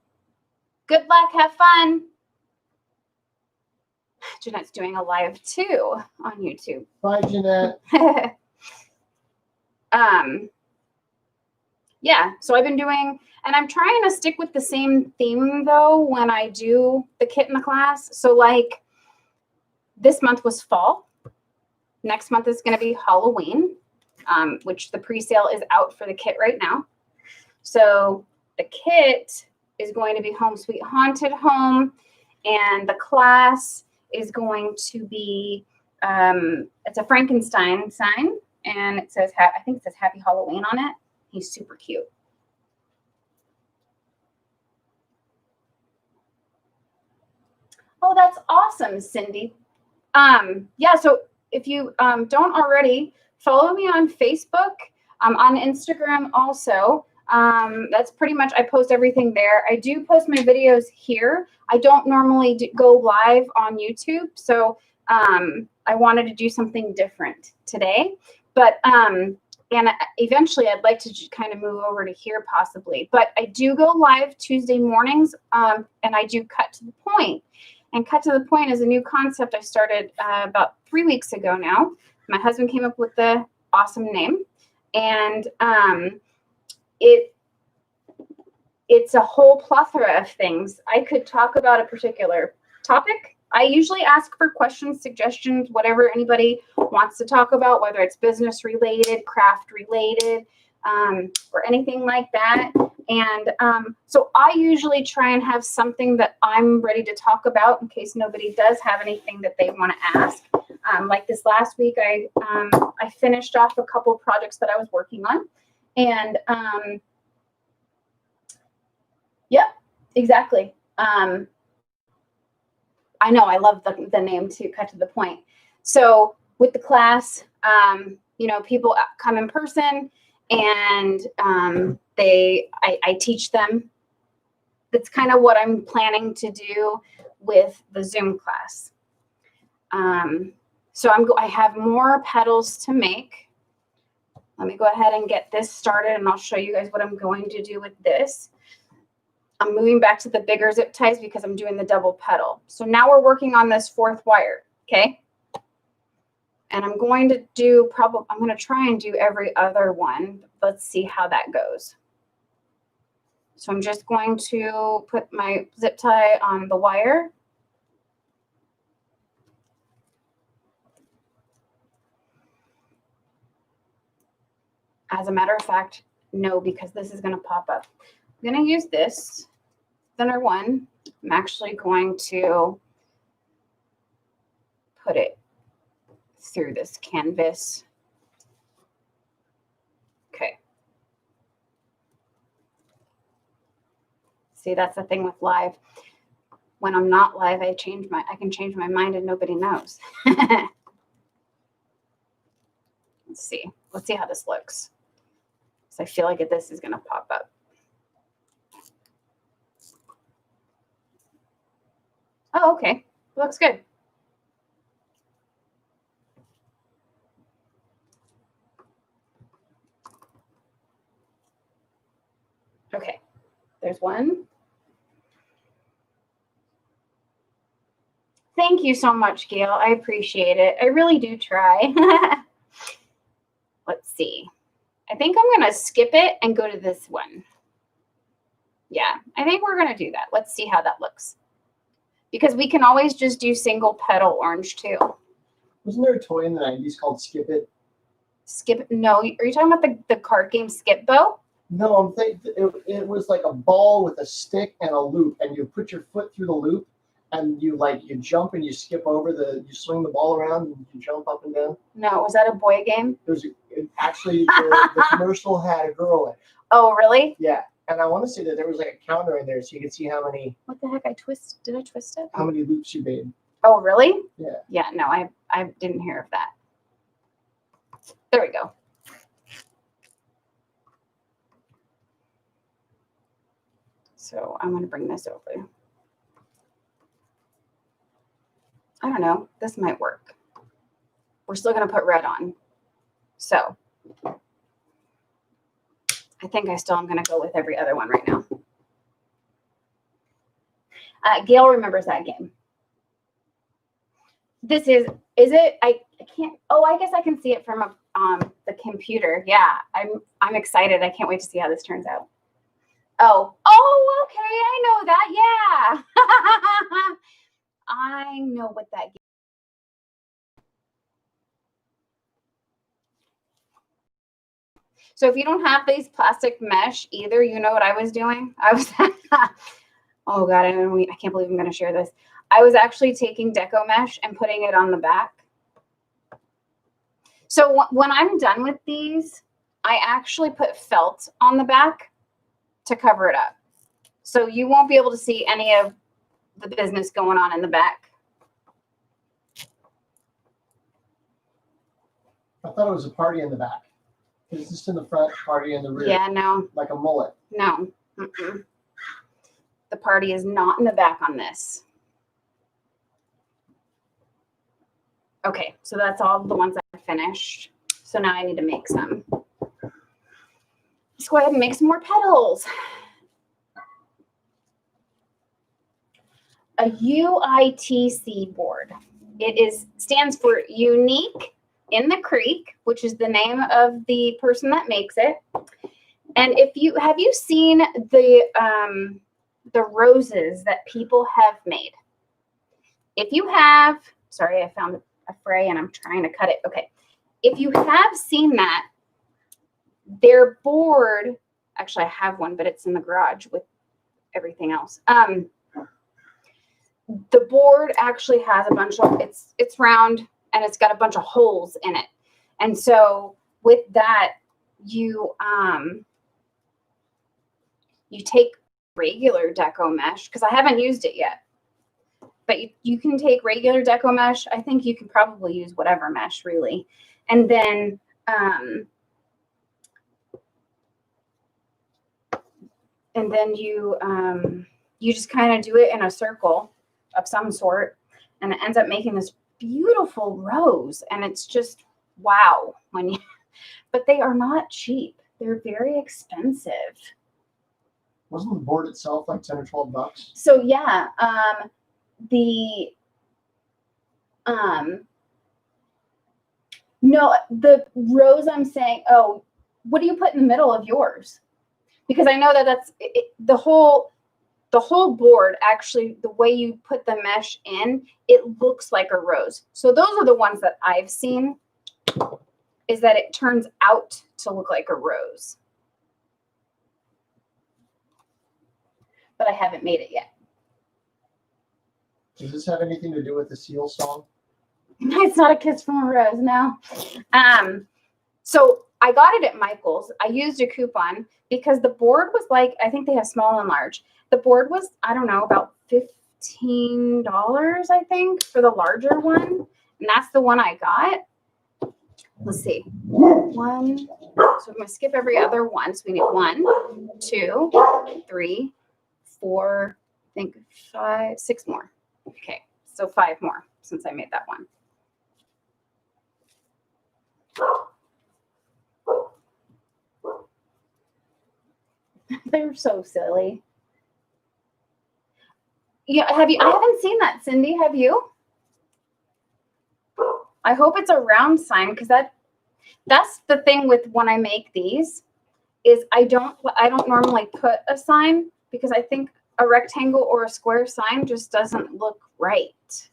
Good luck. Have fun. Jeanette's doing a live, too, on YouTube. Bye, Jeanette. yeah, so I've been doing, and I'm trying to stick with the same theme though when I do the kit in the class. So like this month was fall. Next month is going to be Halloween, which the pre-sale is out for the kit right now. So the kit is going to be Home Sweet Haunted Home, and the class is going to be, it's a Frankenstein sign, and it says, I think it says Happy Halloween on it. He's super cute. Oh, that's awesome, Cindy. Yeah, so if you don't already, follow me on Facebook, on Instagram also. That's pretty much, I post everything there. I do post my videos here. I don't normally go live on YouTube, so I wanted to do something different today. But and eventually I'd like to kind of move over to here possibly. But I do go live Tuesday mornings, and I do cut to the point. And cut to the point is a new concept I started about 3 weeks ago now. My husband came up with the awesome name, and it's a whole plethora of things. I could talk about a particular topic. I usually ask for questions, suggestions, whatever anybody wants to talk about, whether it's business related, craft related, or anything like that. And so I usually try and have something that I'm ready to talk about in case nobody does have anything that they want to ask. Like this last week, I finished off a couple of projects that I was working on. And yep, exactly. I know, I love the name too, cut to the point. So with the class, you know, people come in person, and I teach them. That's kind of what I'm planning to do with the Zoom class. So I have more petals to make. Let me go ahead and get this started, and I'll show you guys what I'm going to do with this. I'm moving back to the bigger zip ties because I'm doing the double petal. So now we're working on this 4th wire, okay? And I'm going to do I'm going to try and do every other one. Let's see how that goes. So I'm just going to put my zip tie on the wire. As a matter of fact, no, because this is going to pop up. I'm going to use this thinner one. I'm actually going to put it through this canvas. Okay. See, that's the thing with live. When I'm not live, I can change my mind and nobody knows. Let's see. Let's see how this looks. So I feel like this is going to pop up. Oh, okay. Looks good. Okay. There's one. Thank you so much, Gail. I appreciate it. I really do try. Let's see. I think I'm going to skip it and go to this one. Yeah, I think we're going to do that. Let's see how that looks. Because we can always just do single petal orange too. Wasn't there a toy in the 90s called Skip It? Skip? No, are you talking about the card game Skip Bo? No, I'm thinking it was like a ball with a stick and a loop, and you put your foot through the loop, and you jump and you skip over you swing the ball around and you jump up and down. No, was that a boy game? Actually the commercial had a girl in it. Oh, really? Yeah. And I want to say that there was like a counter in there so you could see how many. What the heck? Did I twist it? How many loops you made. Oh, really? Yeah. Yeah, no, I didn't hear of that. There we go. So I'm going to bring this over. I don't know. This might work. We're still going to put red on. So I think I still am going to go with every other one right now. Gail remembers that game. This is it? I can't, oh, I guess I can see it from the computer. Yeah, I'm excited. I can't wait to see how this turns out. Oh, okay, I know that. Yeah. I know what that gives. So if you don't have these plastic mesh either, you know what I was doing? I was, oh God, I can't believe I'm going to share this. I was actually taking deco mesh and putting it on the back. So when I'm done with these, I actually put felt on the back to cover it up. So you won't be able to see any of the business going on in the back. I thought it was a party in the back. It's just in the front, party in the rear. Yeah, no. Like a mullet. No. Mm-mm. The party is not in the back on this. Okay, so that's all the ones I finished. So now I need to make some. Let's go ahead and make some more petals. A UITC board. It stands for Unique in the Creek, which is the name of the person that makes it. And have you seen the roses that people have made? If you have, sorry, I found a fray and I'm trying to cut it. Okay. If you have seen that, their board, actually I have one, but it's in the garage with everything else. The board actually has a bunch of, it's round and it's got a bunch of holes in it. And so with that, you take regular deco mesh, because I haven't used it yet, but you can take regular deco mesh. I think you can probably use whatever mesh really. And then you just kind of do it in a circle of some sort, and it ends up making this beautiful rose. And it's just wow but they are not cheap. They're very expensive. Wasn't the board itself like 10 or 12 bucks? So yeah, no, the rose I'm saying, oh, what do you put in the middle of yours? Because I know that's the whole board, actually, the way you put the mesh in, it looks like a rose. So those are the ones that I've seen, is that it turns out to look like a rose. But I haven't made it yet. Does this have anything to do with the Seal song? It's not a kiss from a rose, no. So I got it at Michael's. I used a coupon because the board was like, I think they have small and large. The board was, I don't know, about $15, I think, for the larger one. And that's the one I got. Let's see. One. So I'm going to skip every other one. So we need 1, 2, 3, 4, I think 5, 6 more. Okay. So 5 more since I made that one. They're so silly. Yeah, I haven't seen that, Cindy. Have you? I hope it's a round sign, because that's the thing with when I make these, is I don't normally put a sign, because I think a rectangle or a square sign just doesn't look right.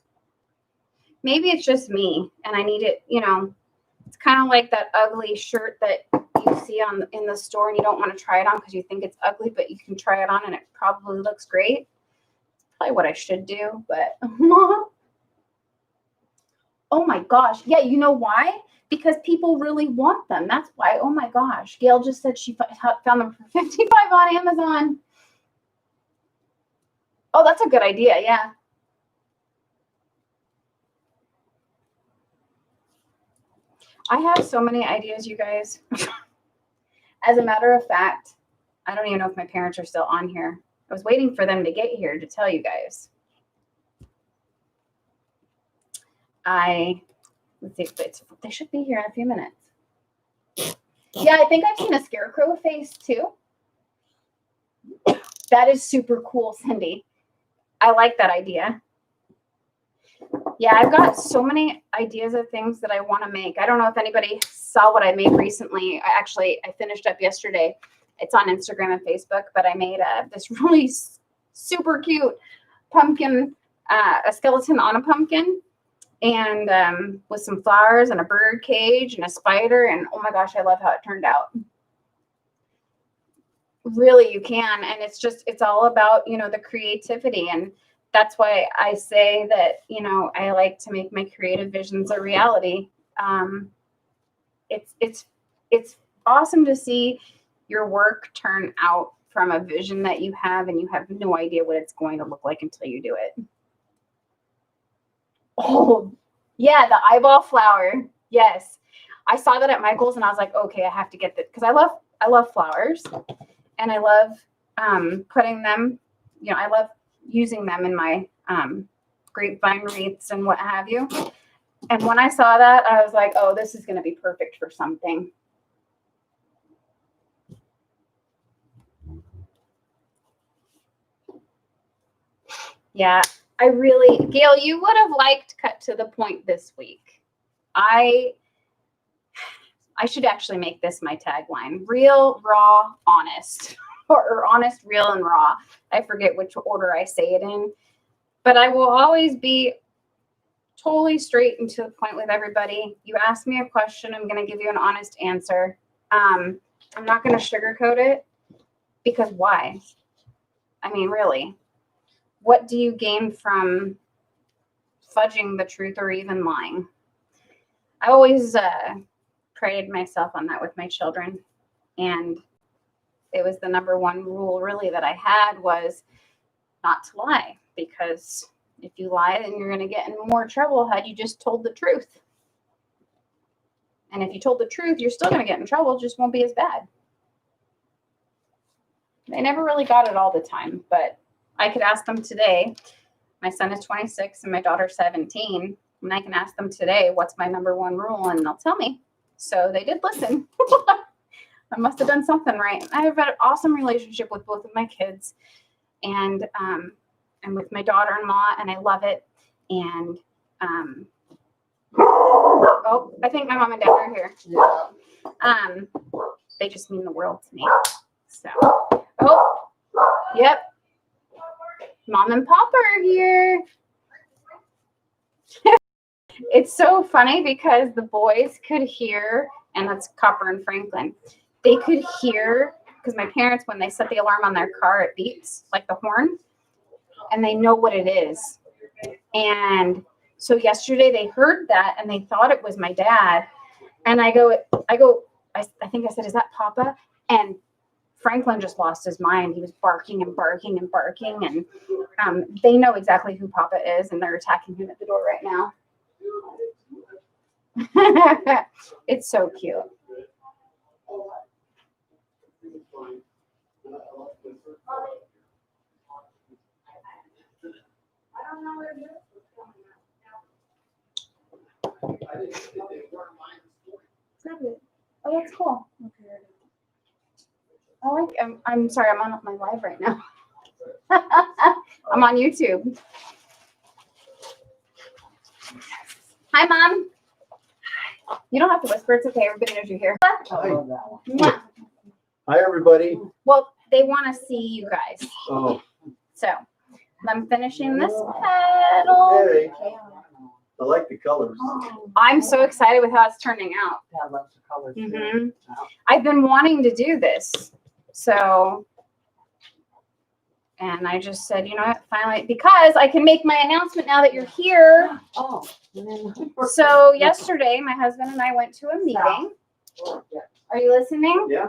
Maybe it's just me and I need it, it's kind of like that ugly shirt that you see in the store and you don't want to try it on because you think it's ugly, but you can try it on and it probably looks great. Probably what I should do, but oh my gosh. Yeah, you know why? Because people really want them. That's why. Oh my gosh. Gail just said she found them for $55 on Amazon. Oh, that's a good idea. Yeah. I have so many ideas, you guys. As a matter of fact, I don't even know if my parents are still on here. I was waiting for them to get here to tell you guys. Let's see, they should be here in a few minutes. Yeah, I think I've seen a scarecrow face too. That is super cool, Cindy. I like that idea. Yeah, I've got so many ideas of things that I want to make. I don't know if anybody saw what I made recently. I finished up yesterday. It's on Instagram and Facebook, but I made this really super cute pumpkin, a skeleton on a pumpkin, and with some flowers and a bird cage and a spider. And oh my gosh, I love how it turned out. Really, you can. And it's all about, the creativity. And that's why I say that, I like to make my creative visions a reality. It's awesome to see your work turn out from a vision that you have, and you have no idea what it's going to look like until you do it. Oh, yeah, the eyeball flower. Yes. I saw that at Michael's and I was like, okay, I have to get that because I love flowers, and I love putting them, I love using them in my grapevine wreaths and what have you. And when I saw that, I was like, oh, this is going to be perfect for something. Yeah, Gail, you would have liked Cut to the Point this week. I should actually make this my tagline. Real, raw, honest. Or honest, real, and raw. I forget which order I say it in. But I will always be totally straight and to the point with everybody. You ask me a question, I'm going to give you an honest answer. I'm not going to sugarcoat it, because why? I mean, really. What do you gain from fudging the truth or even lying? I always prided myself on that with my children. And it was the number one rule really that I had, was not to lie. Because if you lie, then you're going to get in more trouble had you just told the truth. And if you told the truth, you're still going to get in trouble, just won't be as bad. They never really got it all the time, but I could ask them today. My son is 26 and my daughter's 17. And I can ask them today, what's my number one rule? And they'll tell me. So they did listen. I must have done something right. I have an awesome relationship with both of my kids. And with my daughter-in-law, and I love it. And oh, I think my mom and dad are here. Yeah. They just mean the world to me. So, oh, yep. Mom and Papa are here. It's so funny because the boys could hear, and that's Copper and Franklin. They could hear, because my parents, when they set the alarm on their car, it beeps like the horn, and they know what it is. And so yesterday they heard that and they thought it was my dad. And I think I said, is that Papa? And Franklin just lost his mind. He was barking and barking and barking. And they know exactly who Papa is, and they're attacking him at the door right now. It's so cute. I don't know where it is. Oh, that's cool. I'm sorry, I'm on my live right now. I'm on YouTube. Hi, Mom. You don't have to whisper. It's okay. Everybody knows you're here. Hi, everybody. Well, they want to see you guys. Oh, So I'm finishing this petal. hey. I like the colors. I'm so excited with how it's turning out. Yeah, lots of colors. Mm-hmm. I've been wanting to do this. So, and I just said, you know what, finally, because I can make my announcement now that you're here. Oh. So yesterday, my husband and I went to a meeting. Are you listening? Yeah.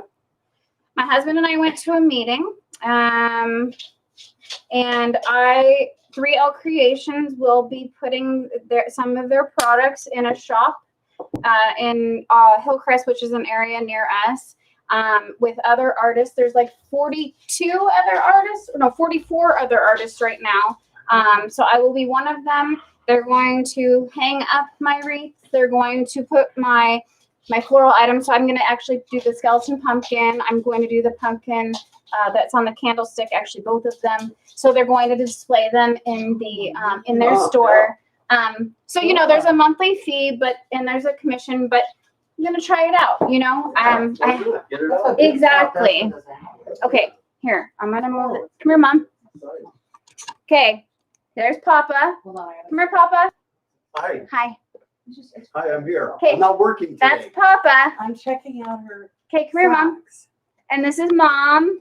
My husband and I went to a meeting. And 3L Creations will be putting some of their products in a shop in Hillcrest, which is an area near us, with other artists. There's like 44 other artists right now. So I will be one of them. They're going to hang up my wreath. They're going to put my floral items. So I'm going to actually do the skeleton pumpkin. I'm going to do the pumpkin that's on the candlestick, actually both of them. So they're going to display them in the in their store. So there's a monthly fee, and there's a commission, but I'm gonna try it out. Get it out. Exactly. Okay, here, I'm gonna move it. Come here, Mom. Okay, there's Papa. Hold on, Come here, Papa. Hi, Hi. hi, I'm here. Okay. I'm not working That's today. Papa. I'm checking out her Okay, come here, Mom. socks. And this is Mom.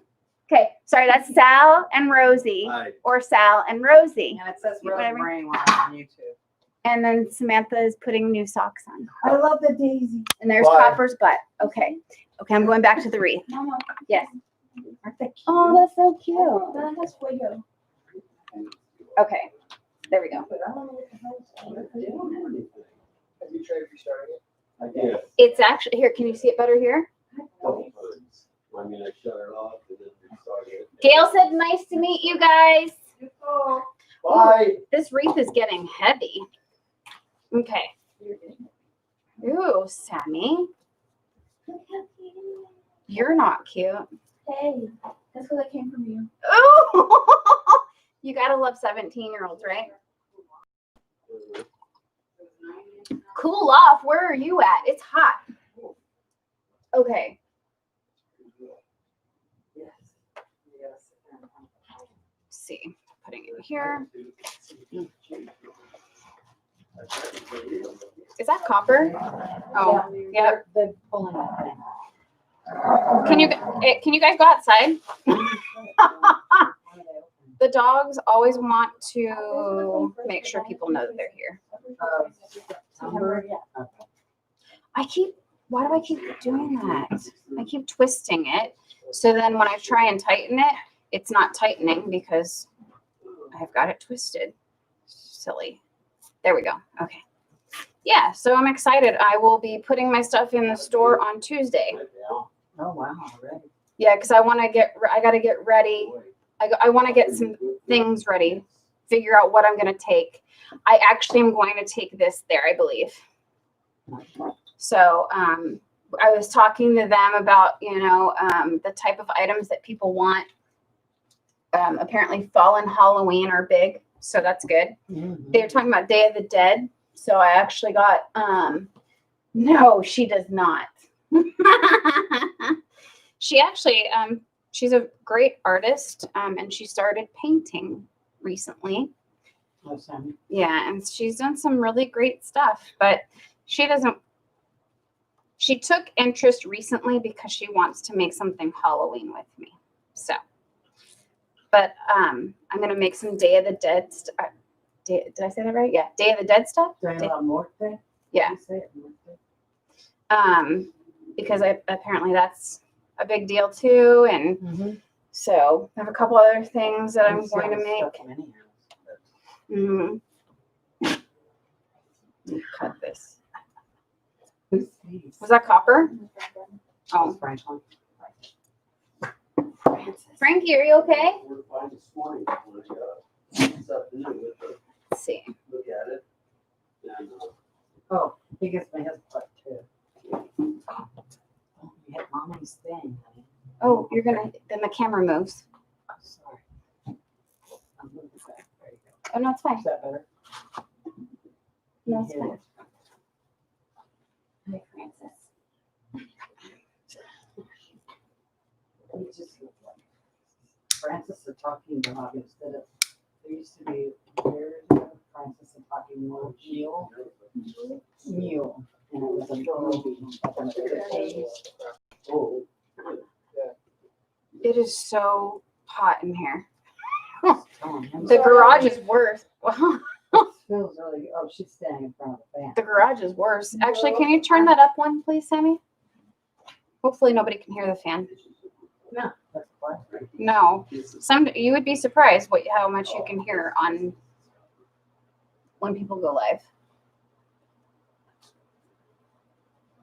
Okay, sorry, that's Sal and Rosie, Hi. or Sal and Rosie. And it says Whatever. Rosemary on YouTube. And then Samantha is putting new socks on. I love the daisy. And there's Bye. Copper's butt. Okay. Okay, I'm going back to the wreath. Mama, Yes. aren't they cute? Oh, that's so cute. That's fuego. Okay, there we go. Have you tried restarting it? I did. It's actually, here, can you see it better here? Couple times. I mean, I shut it off and then restarted it. Gail said, nice to meet you guys. Bye. This wreath is getting heavy. Okay. Ooh, Sammy. You're not cute. Hey, that's because I came from you. Ooh. You gotta love 17-year-olds, right? Cool off. Where are you at? It's hot. Okay. See, putting it here. Is that copper? Oh, yeah. The pulling that thing. Can you guys go outside? The dogs always want to make sure people know that they're here. Why do I keep doing that? I keep twisting it. So then when I try and tighten it, it's not tightening because I've got it twisted. Silly. There we go. Okay. Yeah, so I'm excited. I will be putting my stuff in the store on Tuesday. Oh, wow, already. Yeah, because I got to get ready. I want to get some things ready, figure out what I'm going to take. I actually am going to take this there, I believe. So I was talking to them about, the type of items that people want. Apparently fall and Halloween are big, so that's good. Mm-hmm. They were talking about Day of the Dead. So I actually got, no, she does not. She actually, she's a great artist, and she started painting recently. Oh, Sammy. Yeah, and she's done some really great stuff, but she took interest recently because she wants to make something Halloween with me. So, but I'm going to make some Day of the Dead did I say that right? Yeah, Day of the Dead stuff. Muerte? Yeah. You say it, Muerte? Because apparently that's a big deal too, and Mm-hmm. so I have a couple other things that I'm going to make. Cut this. Who's these? Was that copper? Oh, Franklin. Frankie, are you okay? We're fine this morning. This afternoon, Let's see. look at it. And, Oh, he gets my his butt too. Oh, you hit mommy's thing, honey. Oh, then the camera moves. I'm sorry. I'm moving back. There you go. Oh, no, it's fine. Is that better? No, it's You fine. hit it. Hi, Francis. You just look like Francis the talking dog instead of, there used to be years ago, Francis the talking mule, and it was a movie, like on the 50s. oh, It is so hot in here. Telling him. The garage is worse. It feels really, oh, she's standing in front of the fan. The garage is worse. Actually, can you turn that up one, please, Sammy? Hopefully nobody can hear the fan. No, that's fine. No. You would be surprised how much you can hear on when people go live.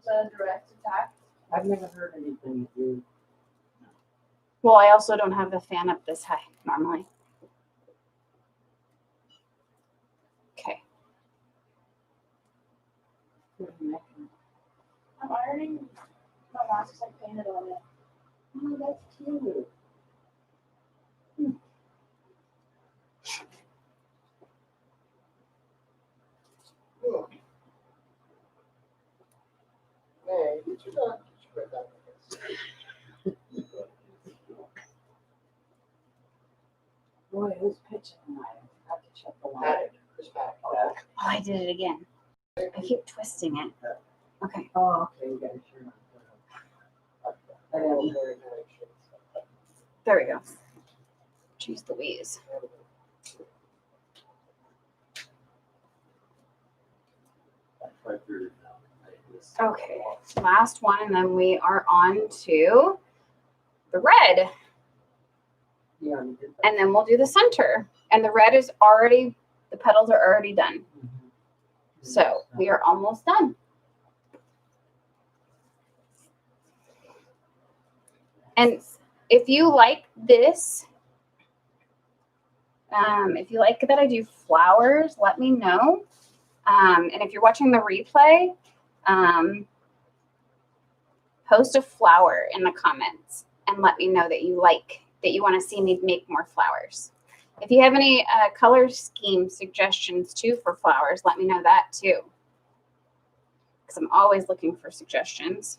Is that a direct attack? I've never heard anything of you. Well, I also don't have the fan up this high normally. Okay. I'm ironing my mask because I painted on it. Oh, that's cute. Hey, get your dog. Get your dog. Boy, who's pitching tonight? I have to check the line. Paddock. Chris Paddock. Oh, I did it again. I keep twisting it. Okay. Oh, okay, you got your shirt on. I got very There we go. Jeez Louise. Okay, last one, and then we are on to the red, Yeah, you did that. and then we'll do the center. And the red is already, the petals are already done. So we are almost done. And if you like this, if you like that I do flowers, let me know. And if you're watching the replay, post a flower in the comments and let me know that you want to see me make more flowers. If you have any color scheme suggestions too for flowers, let me know that too. Because I'm always looking for suggestions.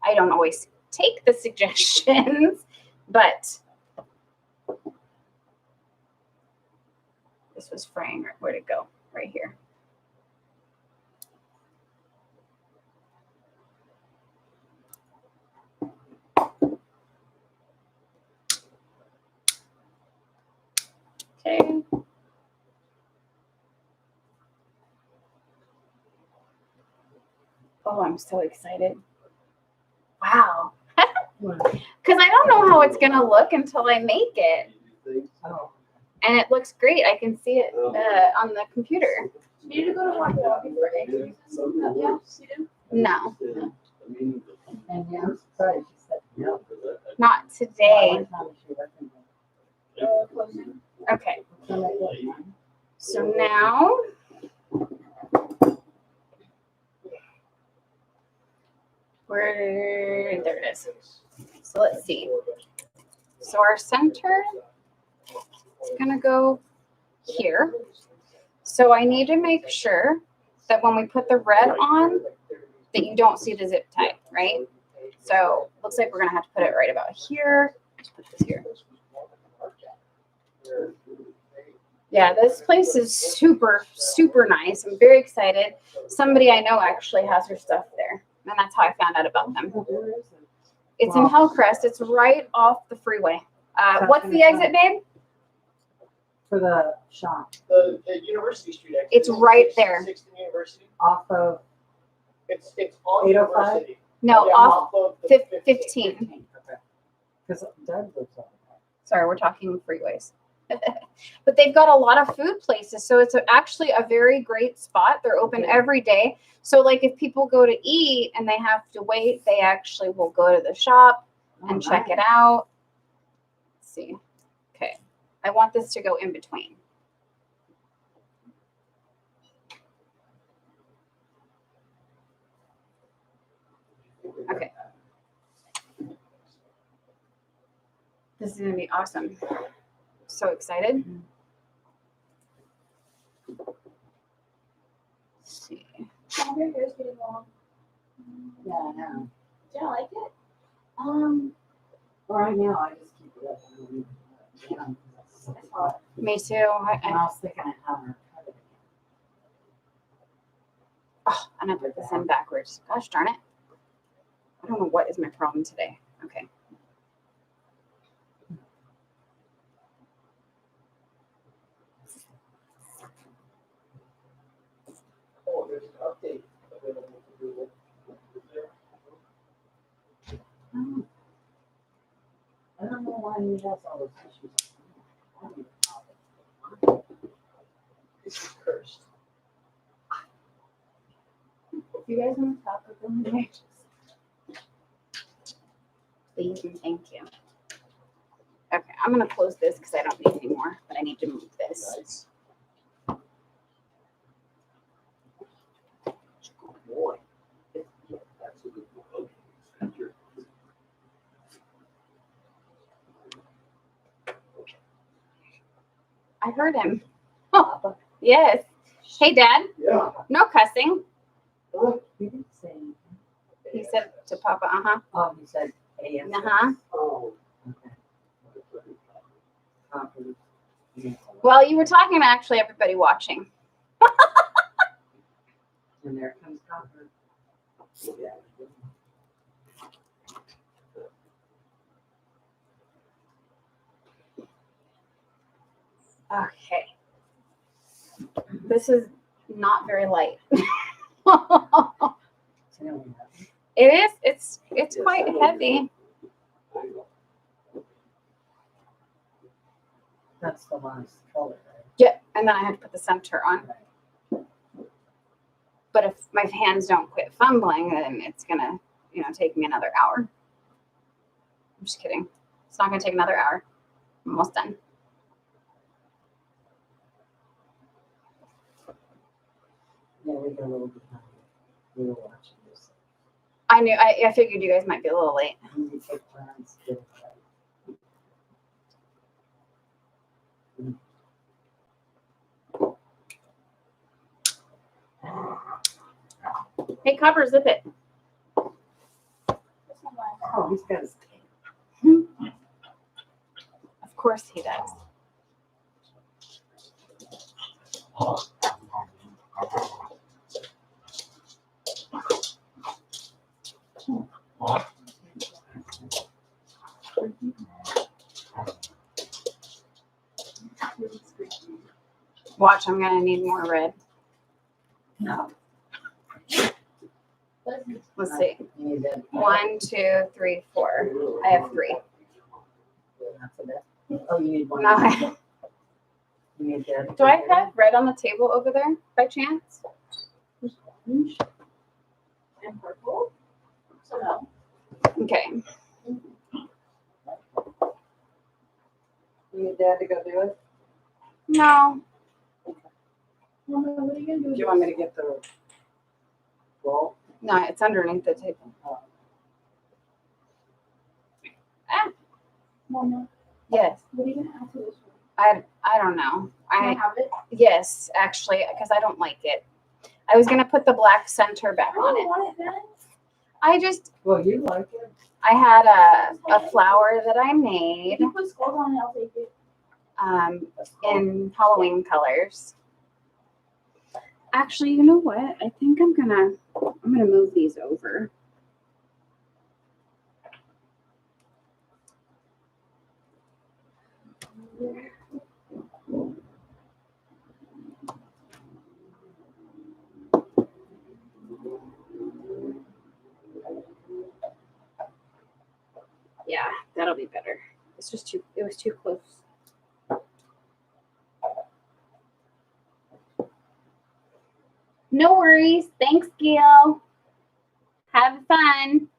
I don't always take the suggestions, but this was fraying. Where'd it go? Right here. Okay. Oh, I'm so excited. Wow. Because I don't know how it's going to look until I make it. Oh, And it looks great. I can see it on the computer. You need to go to Walkie Walkie for eggs. Yeah, you do? No, and yeah, I'm surprised you said no. not Why today. not she recommend? Closing. Okay. Can I get mine? So now, there it is. So let's see. So our center is going to go here. So I need to make sure that when we put the red on, that you don't see the zip tie, right? So looks like we're going to have to put it right about here. Let's put this here. Yeah, this place is super, super nice. I'm very excited. Somebody I know actually has her stuff there. And that's how I found out about them. Where is it? It's in Hillcrest. It's right off the freeway. What's the exit, babe? For the shop, The University Street exit. It's right there. 16 University. off of It's on 805? University. No, Yeah, off of the 15. okay. Because Doug lives on that. Sorry, we're talking freeways. But they've got a lot of food places. So it's actually a very great spot. They're open every day. So like if people go to eat and they have to wait, they actually will go to the shop and check it out. Let's see. Okay. I want this to go in between. Okay. This is going to be awesome. So excited. Let's see. Oh, your hair's getting long. Yeah, I know. Do you not like it? Right now, I just keep it up. I don't even, yeah, it's hot. Me too. And I was thinking of having her cut it. Oh, and I put this in backwards. Gosh darn it. I don't know what is my problem today. Okay. Oh, there's an update available for Google. Is there? Oh. I don't know why he has all those issues. I don't even know. It's cursed. If you guys want to talk with them, please and thank you. Okay, I'm going to close this because I don't need any more, but I need to move this. Nice. Boy. That's a good one. Okay. I heard him. Oh, yes. Hey, Dad. Yeah. No cussing. He didn't say anything. He said to Papa, uh-huh. Oh, he said AS. Uh-huh. Oh. Okay. Copy. Well, you were talking to actually everybody watching. And there comes Copper. Yeah. Okay. This is not very light. It is. It's Yes, quite I know. heavy. I know. That's the last color, right? Yeah, and then I had to put the center on. But if my hands don't quit fumbling, then it's gonna, take me another hour. I'm just kidding. It's not gonna take another hour. I'm almost done. Yeah, we got a little behind. We were watching this. I knew. I figured you guys might be a little late. We take turns. Get it Hey, Copper, zip it. This one mine. Oh, he's got his tape. Of course he does. Watch, I'm gonna need more red. No. Let's see. You need that. 1, 2, 3, 4. I have 3. That's a bit. Oh, you need one. No, You need that. do I have red on the table over there by chance? And purple. So no. Okay. You need Dad to go do it? No. Well, no, what are you gonna do? Do with you want me this? to get the roll? No, it's underneath the table. Well, no. Yes. What are you gonna add to this one? I don't know. Can I I have it? yes, actually, because I don't like it. I was gonna put the black center back I on don't it. want it then. I just Well, you like it. I had a flower that I If made you put skulls on it, I'll take it. That's cool. in Halloween colors. Actually, you know what? I think I'm gonna move these over. Yeah, that'll be better. It was too close. No worries. Thanks, Gail. Have fun.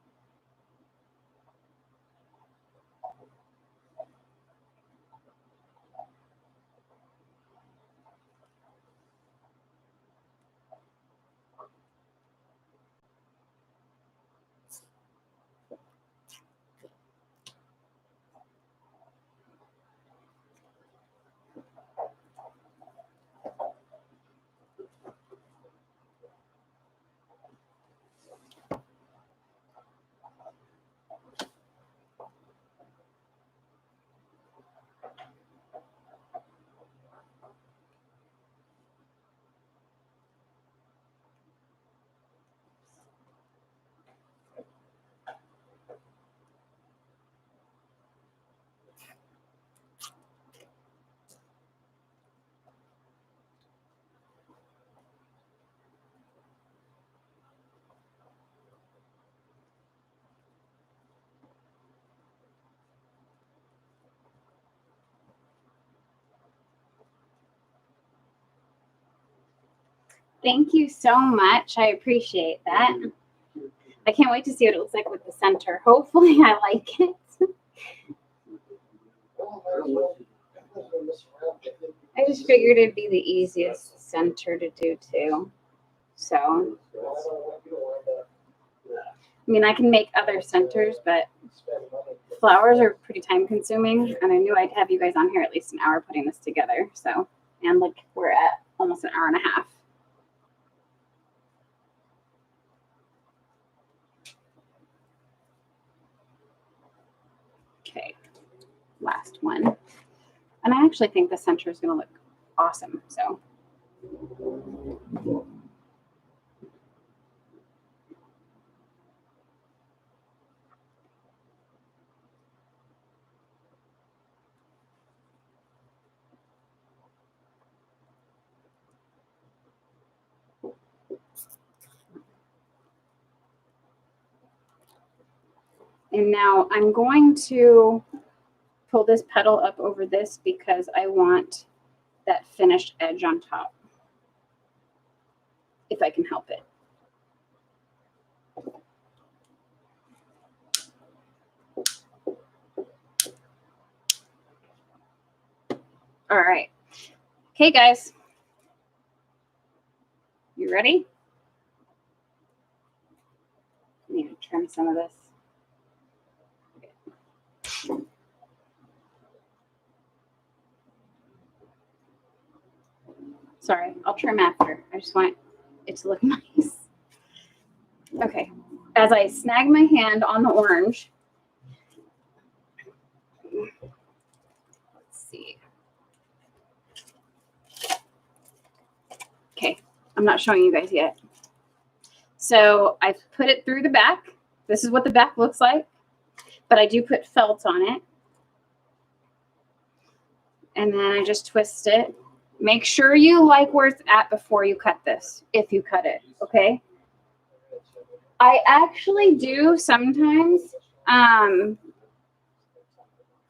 Thank you so much. I appreciate that. I can't wait to see what it looks like with the center. Hopefully I like it. I just figured it'd be the easiest center to do too. So, I mean, I can make other centers, but flowers are pretty time consuming. And I knew I'd have you guys on here at least an hour putting this together. So, and like we're at almost an hour and a half. Okay, last one. And I actually think the center is going to look awesome. So. And now I'm going to pull this petal up over this because I want that finished edge on top, if I can help it. All right. Okay, guys. You ready? I need to trim some of this. Sorry, I'll trim after. I just want it to look nice. Okay, as I snag my hand on the orange, let's see. Okay, I'm not showing you guys yet. So I put it through the back. This is what the back looks like, but I do put felt on it. And then I just twist it. Make sure you like where it's at before you cut this, if you cut it, okay? I actually do sometimes.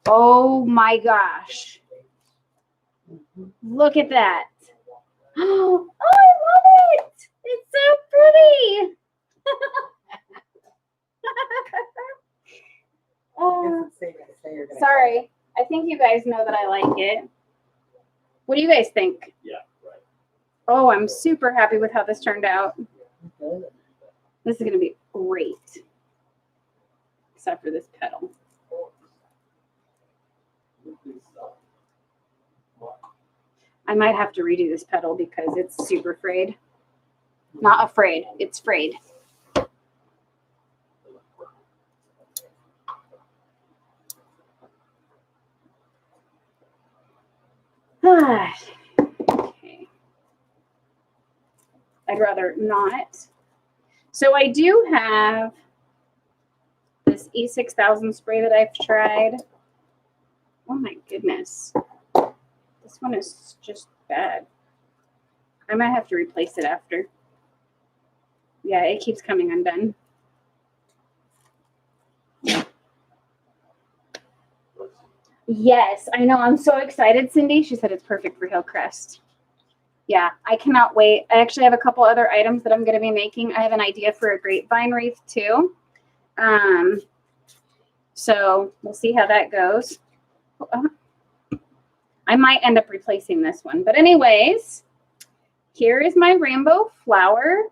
Oh my gosh. Look at that. Oh, I love it. It's so pretty. Oh, sorry. I think you guys know that I like it. What do you guys think? Yeah, right. Oh, I'm super happy with how this turned out. This is going to be great. Except for this petal. I might have to redo this petal because it's super frayed. Not afraid, it's frayed. Okay. I'd rather not. So I do have this E6000 spray that I've tried. Oh my goodness. This one is just bad. I might have to replace it after. Yeah, it keeps coming undone. Yes, I know. I'm so excited, Cindy. She said it's perfect for Hillcrest. Yeah, I cannot wait. I actually have a couple other items that I'm going to be making. I have an idea for a grapevine wreath too. So we'll see how that goes. I might end up replacing this one. But anyways, here is my rainbow flower.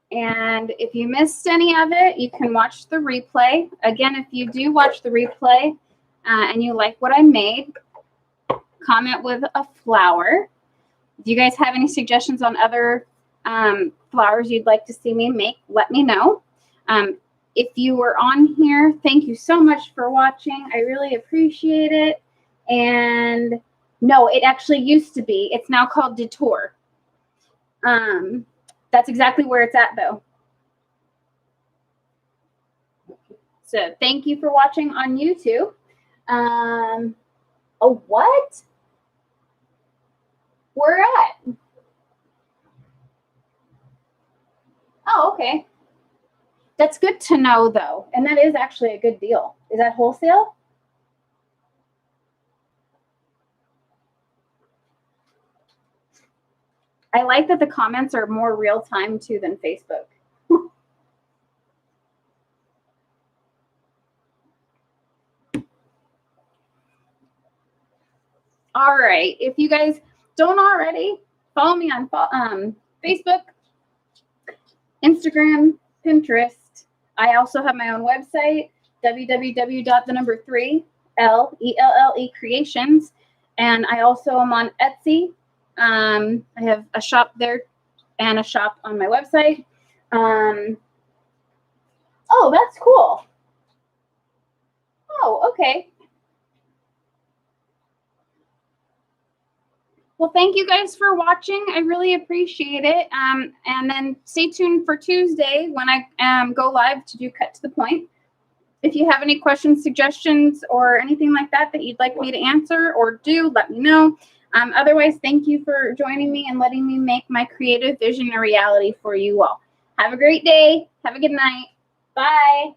And if you missed any of it, you can watch the replay. Again, if you do watch the replay and you like what I made, comment with a flower. If you guys have any suggestions on other flowers you'd like to see me make, let me know. If you were on here, thank you so much for watching. I really appreciate it. And no, it actually used to be. It's now called Detour. That's exactly where it's at, though. So thank you for watching on YouTube. Oh, what? Where at? Oh, okay. That's good to know, though. And that is actually a good deal. Is that wholesale? I like that the comments are more real time, too, than Facebook. All right. If you guys don't already, follow me on Facebook, Instagram, Pinterest. I also have my own website, www.3LELLE Creations. And I also am on Etsy. I have a shop there and a shop on my website. Oh, that's cool. okay. Well, thank you guys for watching. I really appreciate it. And then stay tuned for Tuesday when I go live to do Cut to the Point. If you have any questions, suggestions, or anything like that that you'd like me to answer or do, let me know. Otherwise, thank you for joining me and letting me make my creative vision a reality for you all. Have a great day. Have a good night. Bye.